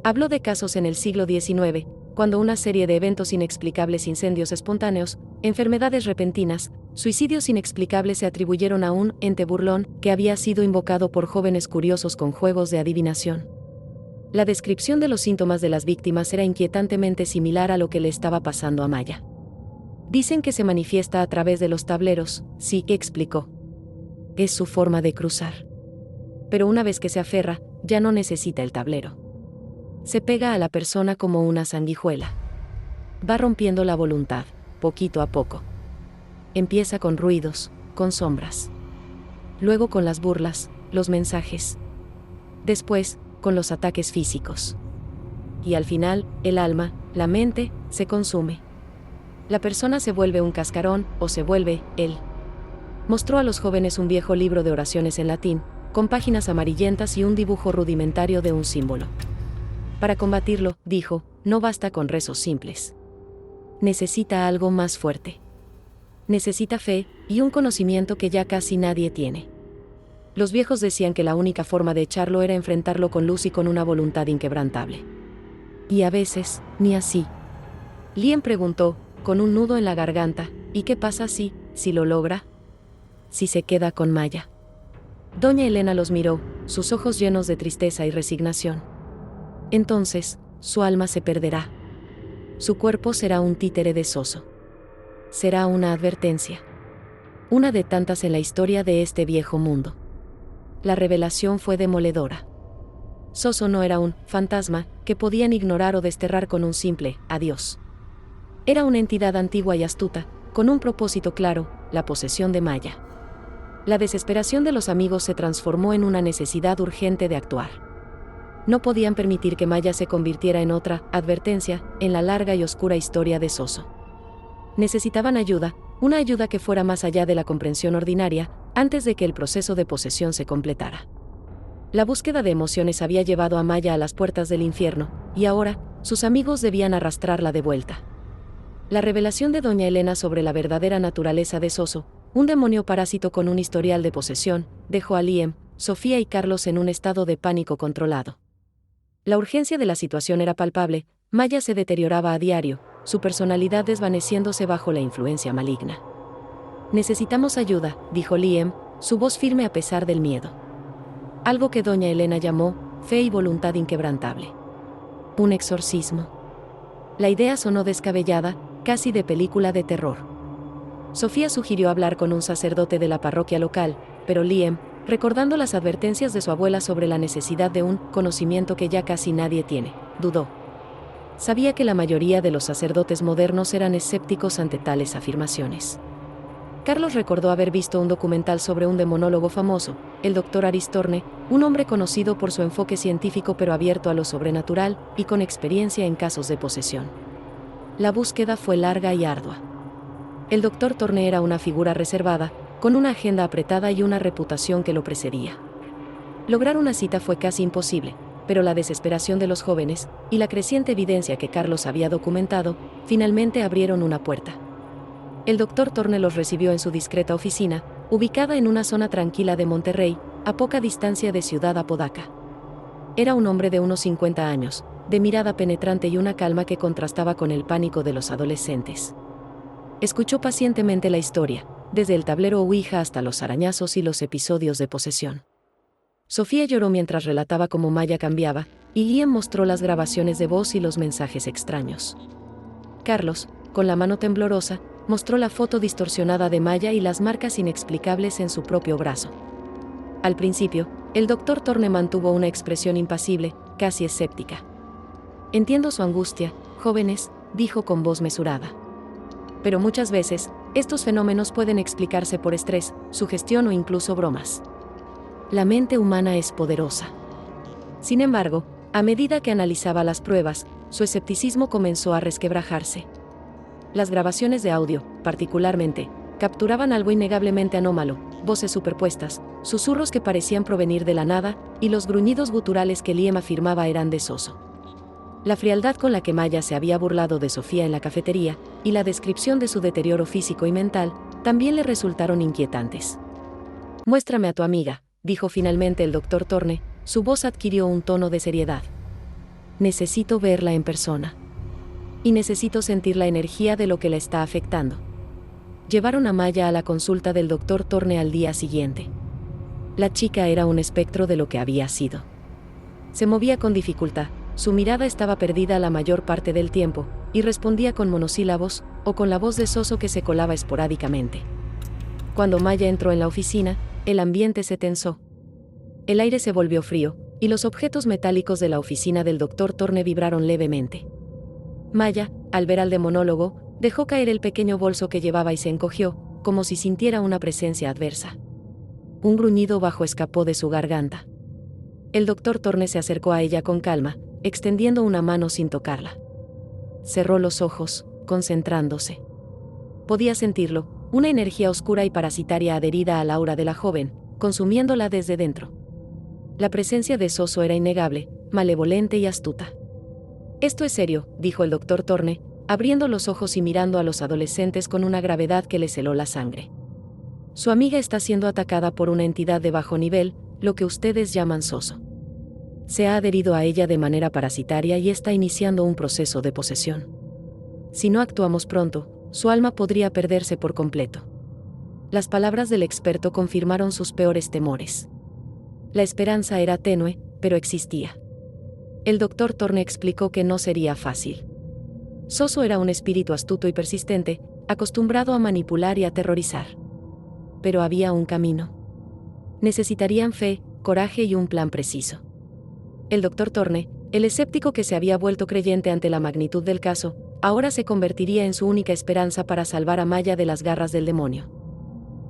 Habló de casos en el siglo XIX, cuando una serie de eventos inexplicables, incendios espontáneos, enfermedades repentinas, suicidios inexplicables se atribuyeron a un ente burlón que había sido invocado por jóvenes curiosos con juegos de adivinación. La descripción de los síntomas de las víctimas era inquietantemente similar a lo que le estaba pasando a Maya. Dicen que se manifiesta a través de los tableros, sí, explicó. Es su forma de cruzar. Pero una vez que se aferra, ya no necesita el tablero. Se pega a la persona como una sanguijuela. Va rompiendo la voluntad, poquito a poco. Empieza con ruidos, con sombras. Luego con las burlas, los mensajes. Después, con los ataques físicos. Y al final, el alma, la mente, se consume. La persona se vuelve un cascarón, o se vuelve él. Mostró a los jóvenes un viejo libro de oraciones en latín, con páginas amarillentas y un dibujo rudimentario de un símbolo. Para combatirlo, dijo, no basta con rezos simples. Necesita algo más fuerte. Necesita fe, y un conocimiento que ya casi nadie tiene. Los viejos decían que la única forma de echarlo era enfrentarlo con luz y con una voluntad inquebrantable. Y a veces, ni así. Liam preguntó, con un nudo en la garganta, ¿y qué pasa si lo logra? Si se queda con Maya. Doña Elena los miró, sus ojos llenos de tristeza y resignación. Entonces, su alma se perderá. Su cuerpo será un títere de Soso. Será una advertencia. Una de tantas en la historia de este viejo mundo. La revelación fue demoledora. Soso no era un fantasma que podían ignorar o desterrar con un simple adiós. Era una entidad antigua y astuta, con un propósito claro, la posesión de Maya. La desesperación de los amigos se transformó en una necesidad urgente de actuar. No podían permitir que Maya se convirtiera en otra advertencia en la larga y oscura historia de Soso. Necesitaban ayuda, una ayuda que fuera más allá de la comprensión ordinaria, antes de que el proceso de posesión se completara. La búsqueda de emociones había llevado a Maya a las puertas del infierno, y ahora, sus amigos debían arrastrarla de vuelta. La revelación de doña Elena sobre la verdadera naturaleza de Soso, un demonio parásito con un historial de posesión, dejó a Liam, Sofía y Carlos en un estado de pánico controlado. La urgencia de la situación era palpable, Maya se deterioraba a diario, su personalidad desvaneciéndose bajo la influencia maligna. Necesitamos ayuda, dijo Liam, su voz firme a pesar del miedo. Algo que doña Elena llamó fe y voluntad inquebrantable. Un exorcismo. La idea sonó descabellada, casi de película de terror. Sofía sugirió hablar con un sacerdote de la parroquia local, pero Liam, recordando las advertencias de su abuela sobre la necesidad de un conocimiento que ya casi nadie tiene, dudó. Sabía que la mayoría de los sacerdotes modernos eran escépticos ante tales afirmaciones. Carlos recordó haber visto un documental sobre un demonólogo famoso, el Dr. Aristorne, un hombre conocido por su enfoque científico pero abierto a lo sobrenatural y con experiencia en casos de posesión. La búsqueda fue larga y ardua. El Dr. Torne era una figura reservada, con una agenda apretada y una reputación que lo precedía. Lograr una cita fue casi imposible, pero la desesperación de los jóvenes, y la creciente evidencia que Carlos había documentado, finalmente abrieron una puerta. El Dr. Torne los recibió en su discreta oficina, ubicada en una zona tranquila de Monterrey, a poca distancia de Ciudad Apodaca. Era un hombre de unos 50 años, de mirada penetrante y una calma que contrastaba con el pánico de los adolescentes. Escuchó pacientemente la historia, desde el tablero Ouija hasta los arañazos y los episodios de posesión. Sofía lloró mientras relataba cómo Maya cambiaba, y Liam mostró las grabaciones de voz y los mensajes extraños. Carlos, con la mano temblorosa, mostró la foto distorsionada de Maya y las marcas inexplicables en su propio brazo. Al principio, el Dr. Thorne mantuvo una expresión impasible, casi escéptica. «Entiendo su angustia, jóvenes», dijo con voz mesurada. «Pero muchas veces, estos fenómenos pueden explicarse por estrés, sugestión o incluso bromas. La mente humana es poderosa». Sin embargo, a medida que analizaba las pruebas, su escepticismo comenzó a resquebrajarse. Las grabaciones de audio, particularmente, capturaban algo innegablemente anómalo: voces superpuestas, susurros que parecían provenir de la nada, y los gruñidos guturales que Liam afirmaba eran de Soso. La frialdad con la que Maya se había burlado de Sofía en la cafetería, y la descripción de su deterioro físico y mental, también le resultaron inquietantes. «Muéstrame a tu amiga», dijo finalmente el Dr. Thorne. Su voz adquirió un tono de seriedad. «Necesito verla en persona. Y necesito sentir la energía de lo que la está afectando». Llevaron a Maya a la consulta del Dr. Thorne al día siguiente. La chica era un espectro de lo que había sido. Se movía con dificultad, su mirada estaba perdida la mayor parte del tiempo, y respondía con monosílabos, o con la voz de Soso que se colaba esporádicamente. Cuando Maya entró en la oficina, el ambiente se tensó. El aire se volvió frío, y los objetos metálicos de la oficina del Dr. Thorne vibraron levemente. Maya, al ver al demonólogo, dejó caer el pequeño bolso que llevaba y se encogió, como si sintiera una presencia adversa. Un gruñido bajo escapó de su garganta. El Dr. Thorne se acercó a ella con calma, extendiendo una mano sin tocarla. Cerró los ojos, concentrándose. Podía sentirlo, una energía oscura y parasitaria adherida al aura de la joven, consumiéndola desde dentro. La presencia de Soso era innegable, malevolente y astuta. «Esto es serio», dijo el Dr. Thorne, abriendo los ojos y mirando a los adolescentes con una gravedad que les heló la sangre. «Su amiga está siendo atacada por una entidad de bajo nivel, lo que ustedes llaman Soso. Se ha adherido a ella de manera parasitaria y está iniciando un proceso de posesión. Si no actuamos pronto, su alma podría perderse por completo». Las palabras del experto confirmaron sus peores temores. La esperanza era tenue, pero existía. El Dr. Thorne explicó que no sería fácil. Soso era un espíritu astuto y persistente, acostumbrado a manipular y aterrorizar. Pero había un camino. Necesitarían fe, coraje y un plan preciso. El Dr. Thorne, el escéptico que se había vuelto creyente ante la magnitud del caso, ahora se convertiría en su única esperanza para salvar a Maya de las garras del demonio.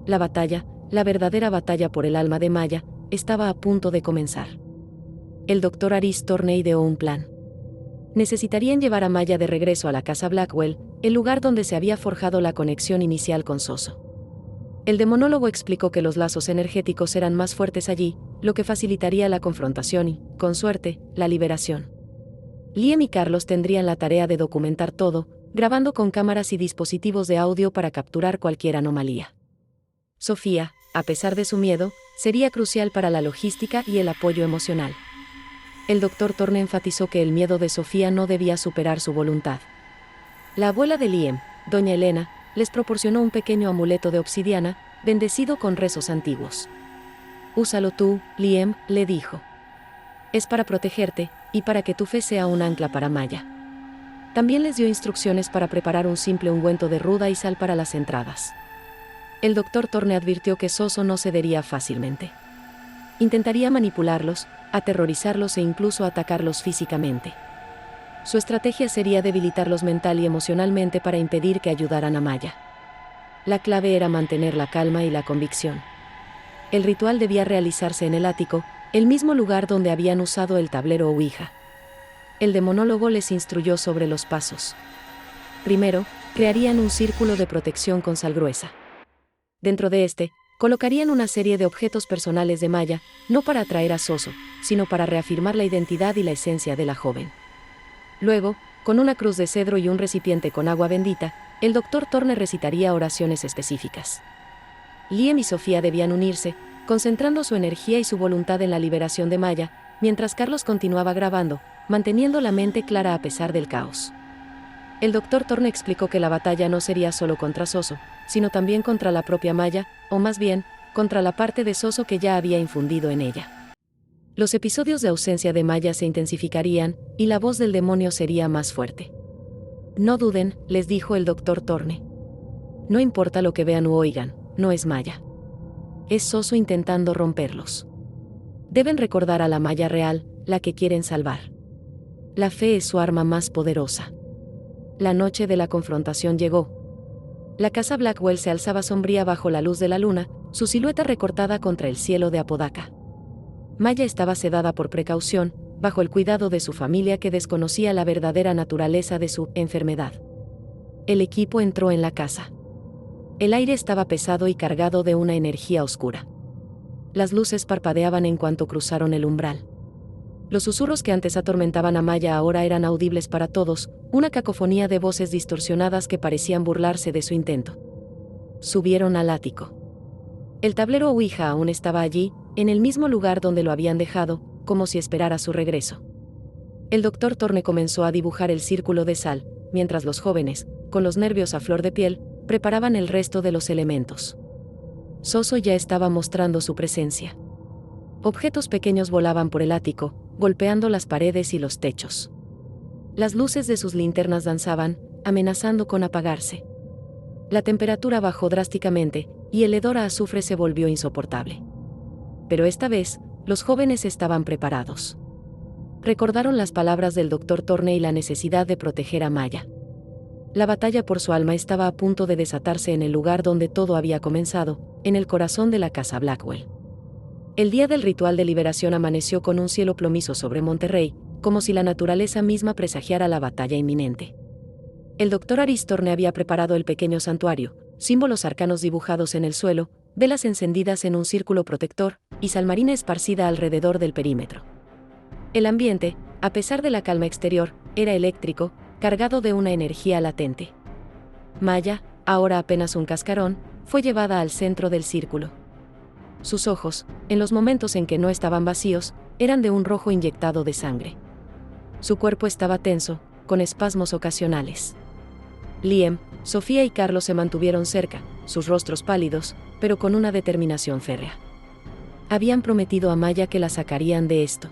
La batalla, la verdadera batalla por el alma de Maya, estaba a punto de comenzar. El Dr. Aris Thorne ideó un plan. Necesitarían llevar a Maya de regreso a la casa Blackwell, el lugar donde se había forjado la conexión inicial con Soso. El demonólogo explicó que los lazos energéticos eran más fuertes allí, lo que facilitaría la confrontación y, con suerte, la liberación. Liam y Carlos tendrían la tarea de documentar todo, grabando con cámaras y dispositivos de audio para capturar cualquier anomalía. Sofía, a pesar de su miedo, sería crucial para la logística y el apoyo emocional. El Dr. Thorne enfatizó que el miedo de Sofía no debía superar su voluntad. La abuela de Liam, doña Elena, les proporcionó un pequeño amuleto de obsidiana, bendecido con rezos antiguos. «Úsalo tú, Liam», le dijo. «Es para protegerte, y para que tu fe sea un ancla para Maya». También les dio instrucciones para preparar un simple ungüento de ruda y sal para las entradas. El Dr. Thorne advirtió que Soso no cedería fácilmente. Intentaría manipularlos, aterrorizarlos e incluso atacarlos físicamente. Su estrategia sería debilitarlos mental y emocionalmente para impedir que ayudaran a Maya. La clave era mantener la calma y la convicción. El ritual debía realizarse en el ático, el mismo lugar donde habían usado el tablero Ouija. El demonólogo les instruyó sobre los pasos. Primero, crearían un círculo de protección con sal gruesa. Dentro de este, colocarían una serie de objetos personales de Maya, no para atraer a Soso, sino para reafirmar la identidad y la esencia de la joven. Luego, con una cruz de cedro y un recipiente con agua bendita, el Dr. Thorne recitaría oraciones específicas. Liam y Sofía debían unirse, concentrando su energía y su voluntad en la liberación de Maya, mientras Carlos continuaba grabando, manteniendo la mente clara a pesar del caos. El doctor Thorne explicó que la batalla no sería solo contra Soso, sino también contra la propia Maya, o más bien, contra la parte de Soso que ya había infundido en ella. Los episodios de ausencia de Maya se intensificarían, y la voz del demonio sería más fuerte. No duden, les dijo el doctor Thorne. No importa lo que vean u oigan, no es Maya. Es Soso intentando romperlos. Deben recordar a la Maya real, la que quieren salvar. La fe es su arma más poderosa. La noche de la confrontación llegó. La casa Blackwell se alzaba sombría bajo la luz de la luna, su silueta recortada contra el cielo de Apodaca. Maya estaba sedada por precaución, bajo el cuidado de su familia que desconocía la verdadera naturaleza de su enfermedad. El equipo entró en la casa. El aire estaba pesado y cargado de una energía oscura. Las luces parpadeaban en cuanto cruzaron el umbral. Los susurros que antes atormentaban a Maya ahora eran audibles para todos, una cacofonía de voces distorsionadas que parecían burlarse de su intento. Subieron al ático. El tablero Ouija aún estaba allí, en el mismo lugar donde lo habían dejado, como si esperara su regreso. El doctor Thorne comenzó a dibujar el círculo de sal, mientras los jóvenes, con los nervios a flor de piel, preparaban el resto de los elementos. Soso ya estaba mostrando su presencia. Objetos pequeños volaban por el ático, golpeando las paredes y los techos. Las luces de sus linternas danzaban, amenazando con apagarse. La temperatura bajó drásticamente, y el hedor a azufre se volvió insoportable. Pero esta vez, los jóvenes estaban preparados. Recordaron las palabras del doctor Thorne y la necesidad de proteger a Maya. La batalla por su alma estaba a punto de desatarse en el lugar donde todo había comenzado, en el corazón de la casa Blackwell. El día del ritual de liberación amaneció con un cielo plomizo sobre Monterrey, como si la naturaleza misma presagiara la batalla inminente. El doctor Aris Thorne había preparado el pequeño santuario, símbolos arcanos dibujados en el suelo, velas encendidas en un círculo protector, y salmarina esparcida alrededor del perímetro. El ambiente, a pesar de la calma exterior, era eléctrico, cargado de una energía latente. Maya, ahora apenas un cascarón, fue llevada al centro del círculo. Sus ojos, en los momentos en que no estaban vacíos, eran de un rojo inyectado de sangre. Su cuerpo estaba tenso, con espasmos ocasionales. Liam, Sofía y Carlos se mantuvieron cerca, sus rostros pálidos, pero con una determinación férrea. Habían prometido a Maya que la sacarían de esto.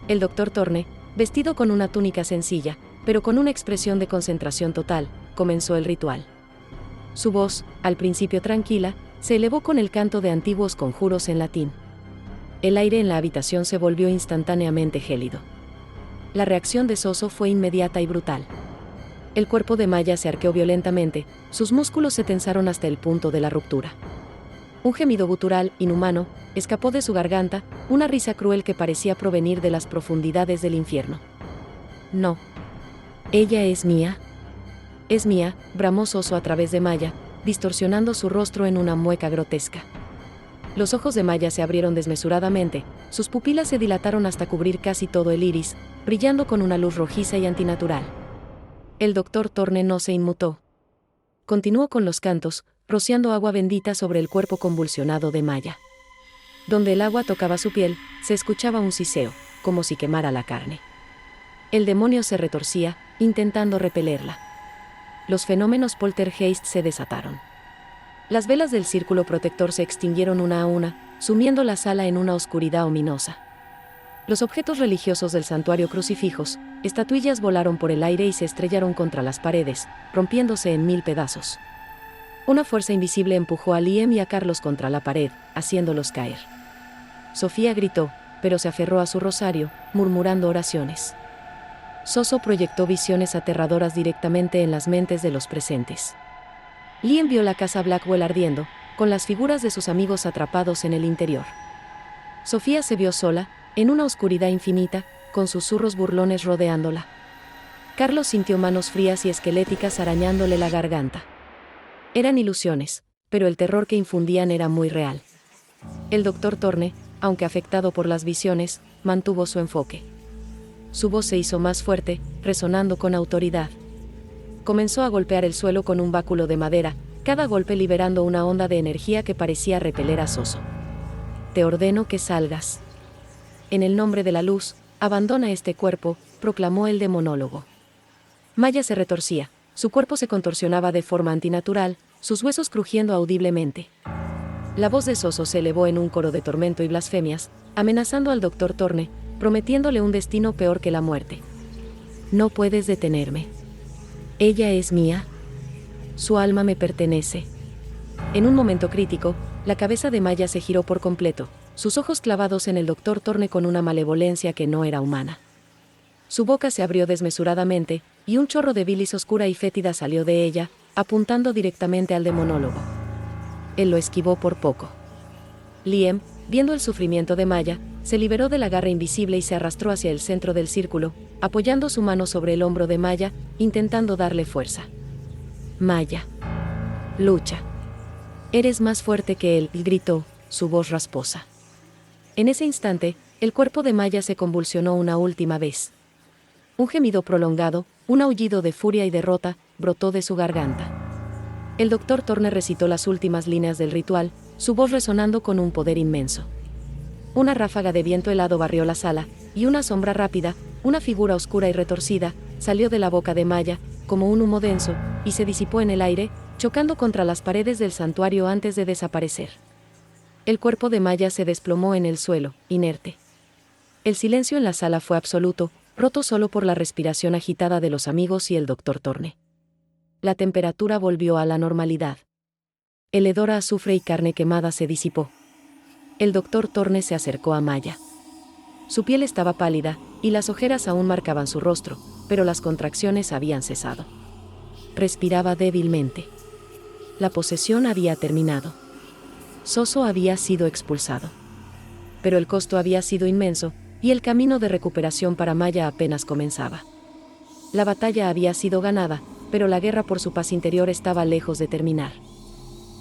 El doctor Thorne, vestido con una túnica sencilla, pero con una expresión de concentración total, comenzó el ritual. Su voz, al principio tranquila, se elevó con el canto de antiguos conjuros en latín. El aire en la habitación se volvió instantáneamente gélido. La reacción de Soso fue inmediata y brutal. El cuerpo de Maya se arqueó violentamente, sus músculos se tensaron hasta el punto de la ruptura. Un gemido gutural, inhumano, escapó de su garganta, una risa cruel que parecía provenir de las profundidades del infierno. No. Ella es mía. Es mía, bramó Soso a través de Maya, distorsionando su rostro en una mueca grotesca. Los ojos de Maya se abrieron desmesuradamente, sus pupilas se dilataron hasta cubrir casi todo el iris, brillando con una luz rojiza y antinatural. El doctor Thorne no se inmutó. Continuó con los cantos, rociando agua bendita sobre el cuerpo convulsionado de Maya. Donde el agua tocaba su piel, se escuchaba un siseo, como si quemara la carne. El demonio se retorcía, intentando repelerla. Los fenómenos poltergeist se desataron. Las velas del círculo protector se extinguieron una a una, sumiendo la sala en una oscuridad ominosa. Los objetos religiosos del santuario crucifijos, estatuillas volaron por el aire y se estrellaron contra las paredes, rompiéndose en 1000 pedazos. Una fuerza invisible empujó a Liam y a Carlos contra la pared, haciéndolos caer. Sofía gritó, pero se aferró a su rosario, murmurando oraciones. Soso proyectó visiones aterradoras directamente en las mentes de los presentes. Liam vio la casa Blackwell ardiendo, con las figuras de sus amigos atrapados en el interior. Sofía se vio sola, en una oscuridad infinita, con susurros burlones rodeándola. Carlos sintió manos frías y esqueléticas arañándole la garganta. Eran ilusiones, pero el terror que infundían era muy real. El doctor Thorne, aunque afectado por las visiones, mantuvo su enfoque. Su voz se hizo más fuerte, resonando con autoridad. Comenzó a golpear el suelo con un báculo de madera, cada golpe liberando una onda de energía que parecía repeler a Soso. Te ordeno que salgas. En el nombre de la luz, abandona este cuerpo, proclamó el demonólogo. Maya se retorcía, su cuerpo se contorsionaba de forma antinatural, sus huesos crujiendo audiblemente. La voz de Soso se elevó en un coro de tormento y blasfemias, amenazando al doctor Thorne, prometiéndole un destino peor que la muerte. No puedes detenerme. Ella es mía. Su alma me pertenece. En un momento crítico, la cabeza de Maya se giró por completo, sus ojos clavados en el doctor Thorne con una malevolencia que no era humana. Su boca se abrió desmesuradamente, y un chorro de bilis oscura y fétida salió de ella, apuntando directamente al demonólogo. Él lo esquivó por poco. Liam, viendo el sufrimiento de Maya, se liberó del agarre invisible y se arrastró hacia el centro del círculo, apoyando su mano sobre el hombro de Maya, intentando darle fuerza. Maya. Lucha. Eres más fuerte que él, gritó, su voz rasposa. En ese instante, el cuerpo de Maya se convulsionó una última vez. Un gemido prolongado, un aullido de furia y derrota, brotó de su garganta. El doctor Thorne recitó las últimas líneas del ritual, su voz resonando con un poder inmenso. Una ráfaga de viento helado barrió la sala, y una sombra rápida, una figura oscura y retorcida, salió de la boca de Maya, como un humo denso, y se disipó en el aire, chocando contra las paredes del santuario antes de desaparecer. El cuerpo de Maya se desplomó en el suelo, inerte. El silencio en la sala fue absoluto, roto solo por la respiración agitada de los amigos y el doctor Thorne. La temperatura volvió a la normalidad. El hedor a azufre y carne quemada se disipó. El doctor Thorne se acercó a Maya. Su piel estaba pálida, y las ojeras aún marcaban su rostro, pero las contracciones habían cesado. Respiraba débilmente. La posesión había terminado. Soso había sido expulsado. Pero el costo había sido inmenso, y el camino de recuperación para Maya apenas comenzaba. La batalla había sido ganada, pero la guerra por su paz interior estaba lejos de terminar.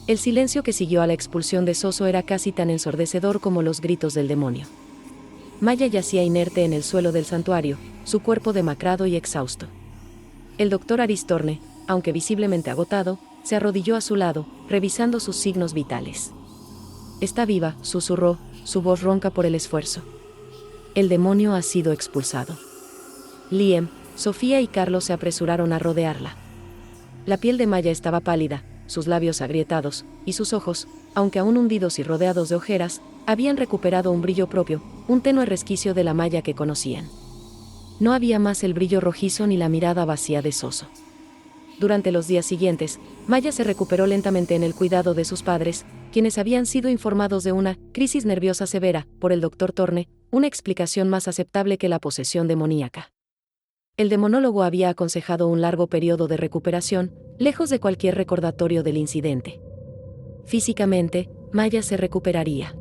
El silencio que siguió a la expulsión de Soso era casi tan ensordecedor como los gritos del demonio. Maya yacía inerte en el suelo del santuario, su cuerpo demacrado y exhausto. El doctor Aristorne, aunque visiblemente agotado, se arrodilló a su lado, revisando sus signos vitales. «Está viva», susurró, su voz ronca por el esfuerzo. El demonio ha sido expulsado. Liam, Sofía y Carlos se apresuraron a rodearla. La piel de Maya estaba pálida, sus labios agrietados, y sus ojos, aunque aún hundidos y rodeados de ojeras, habían recuperado un brillo propio, un tenue resquicio de la Maya que conocían. No había más el brillo rojizo ni la mirada vacía de Soso. Durante los días siguientes, Maya se recuperó lentamente en el cuidado de sus padres, quienes habían sido informados de una crisis nerviosa severa por el doctor Thorne, una explicación más aceptable que la posesión demoníaca. El demonólogo había aconsejado un largo periodo de recuperación, lejos de cualquier recordatorio del incidente. Físicamente, Maya se recuperaría.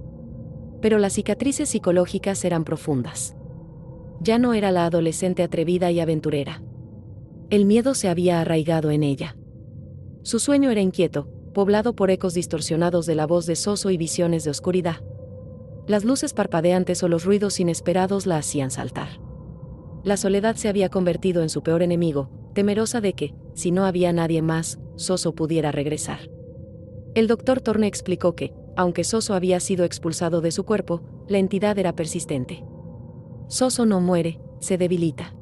Pero las cicatrices psicológicas eran profundas. Ya no era la adolescente atrevida y aventurera. El miedo se había arraigado en ella. Su sueño era inquieto, poblado por ecos distorsionados de la voz de Soso y visiones de oscuridad. Las luces parpadeantes o los ruidos inesperados la hacían saltar. La soledad se había convertido en su peor enemigo, temerosa de que, si no había nadie más, Soso pudiera regresar. El doctor Thorne explicó que, aunque Soso había sido expulsado de su cuerpo, la entidad era persistente. Soso no muere, se debilita.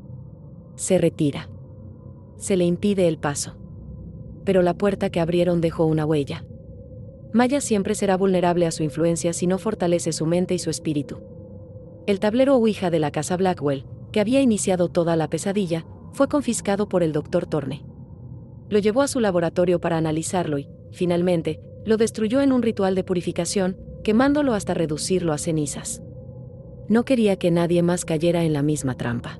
Se retira. Se le impide el paso. Pero la puerta que abrieron dejó una huella. Maya siempre será vulnerable a su influencia si no fortalece su mente y su espíritu. El tablero Ouija de la casa Blackwell, que había iniciado toda la pesadilla, fue confiscado por el doctor Thorne. Lo llevó a su laboratorio para analizarlo y, finalmente, lo destruyó en un ritual de purificación, quemándolo hasta reducirlo a cenizas. No quería que nadie más cayera en la misma trampa.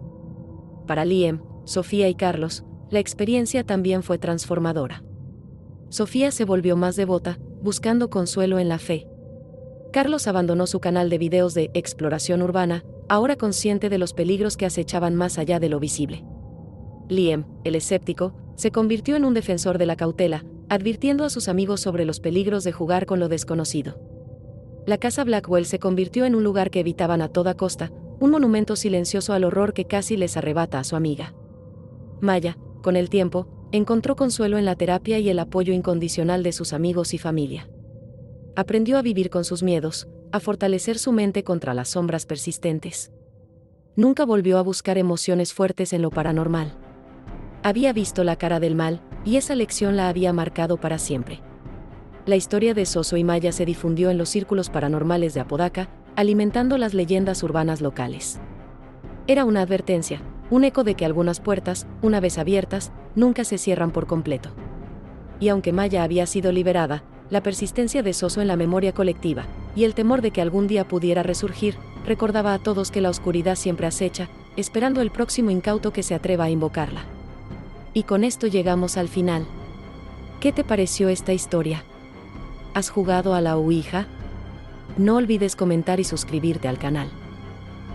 Para Liam, Sofía y Carlos, la experiencia también fue transformadora. Sofía se volvió más devota, buscando consuelo en la fe. Carlos abandonó su canal de videos de exploración urbana, ahora consciente de los peligros que acechaban más allá de lo visible. Liam, el escéptico, se convirtió en un defensor de la cautela, advirtiendo a sus amigos sobre los peligros de jugar con lo desconocido. La casa Blackwell se convirtió en un lugar que evitaban a toda costa, un monumento silencioso al horror que casi les arrebata a su amiga. Maya, con el tiempo, encontró consuelo en la terapia y el apoyo incondicional de sus amigos y familia. Aprendió a vivir con sus miedos, a fortalecer su mente contra las sombras persistentes. Nunca volvió a buscar emociones fuertes en lo paranormal. Había visto la cara del mal, y esa lección la había marcado para siempre. La historia de Soso y Maya se difundió en los círculos paranormales de Apodaca, alimentando las leyendas urbanas locales. Era una advertencia, un eco de que algunas puertas, una vez abiertas, nunca se cierran por completo. Y aunque Maya había sido liberada, la persistencia de Soso en la memoria colectiva, y el temor de que algún día pudiera resurgir, recordaba a todos que la oscuridad siempre acecha, esperando el próximo incauto que se atreva a invocarla. Y con esto llegamos al final. ¿Qué te pareció esta historia? ¿Has jugado a la Ouija? No olvides comentar y suscribirte al canal.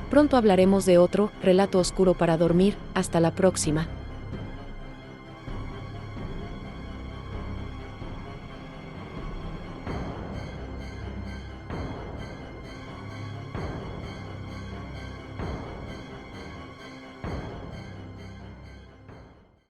Pronto hablaremos de otro relato oscuro para dormir. Hasta la próxima.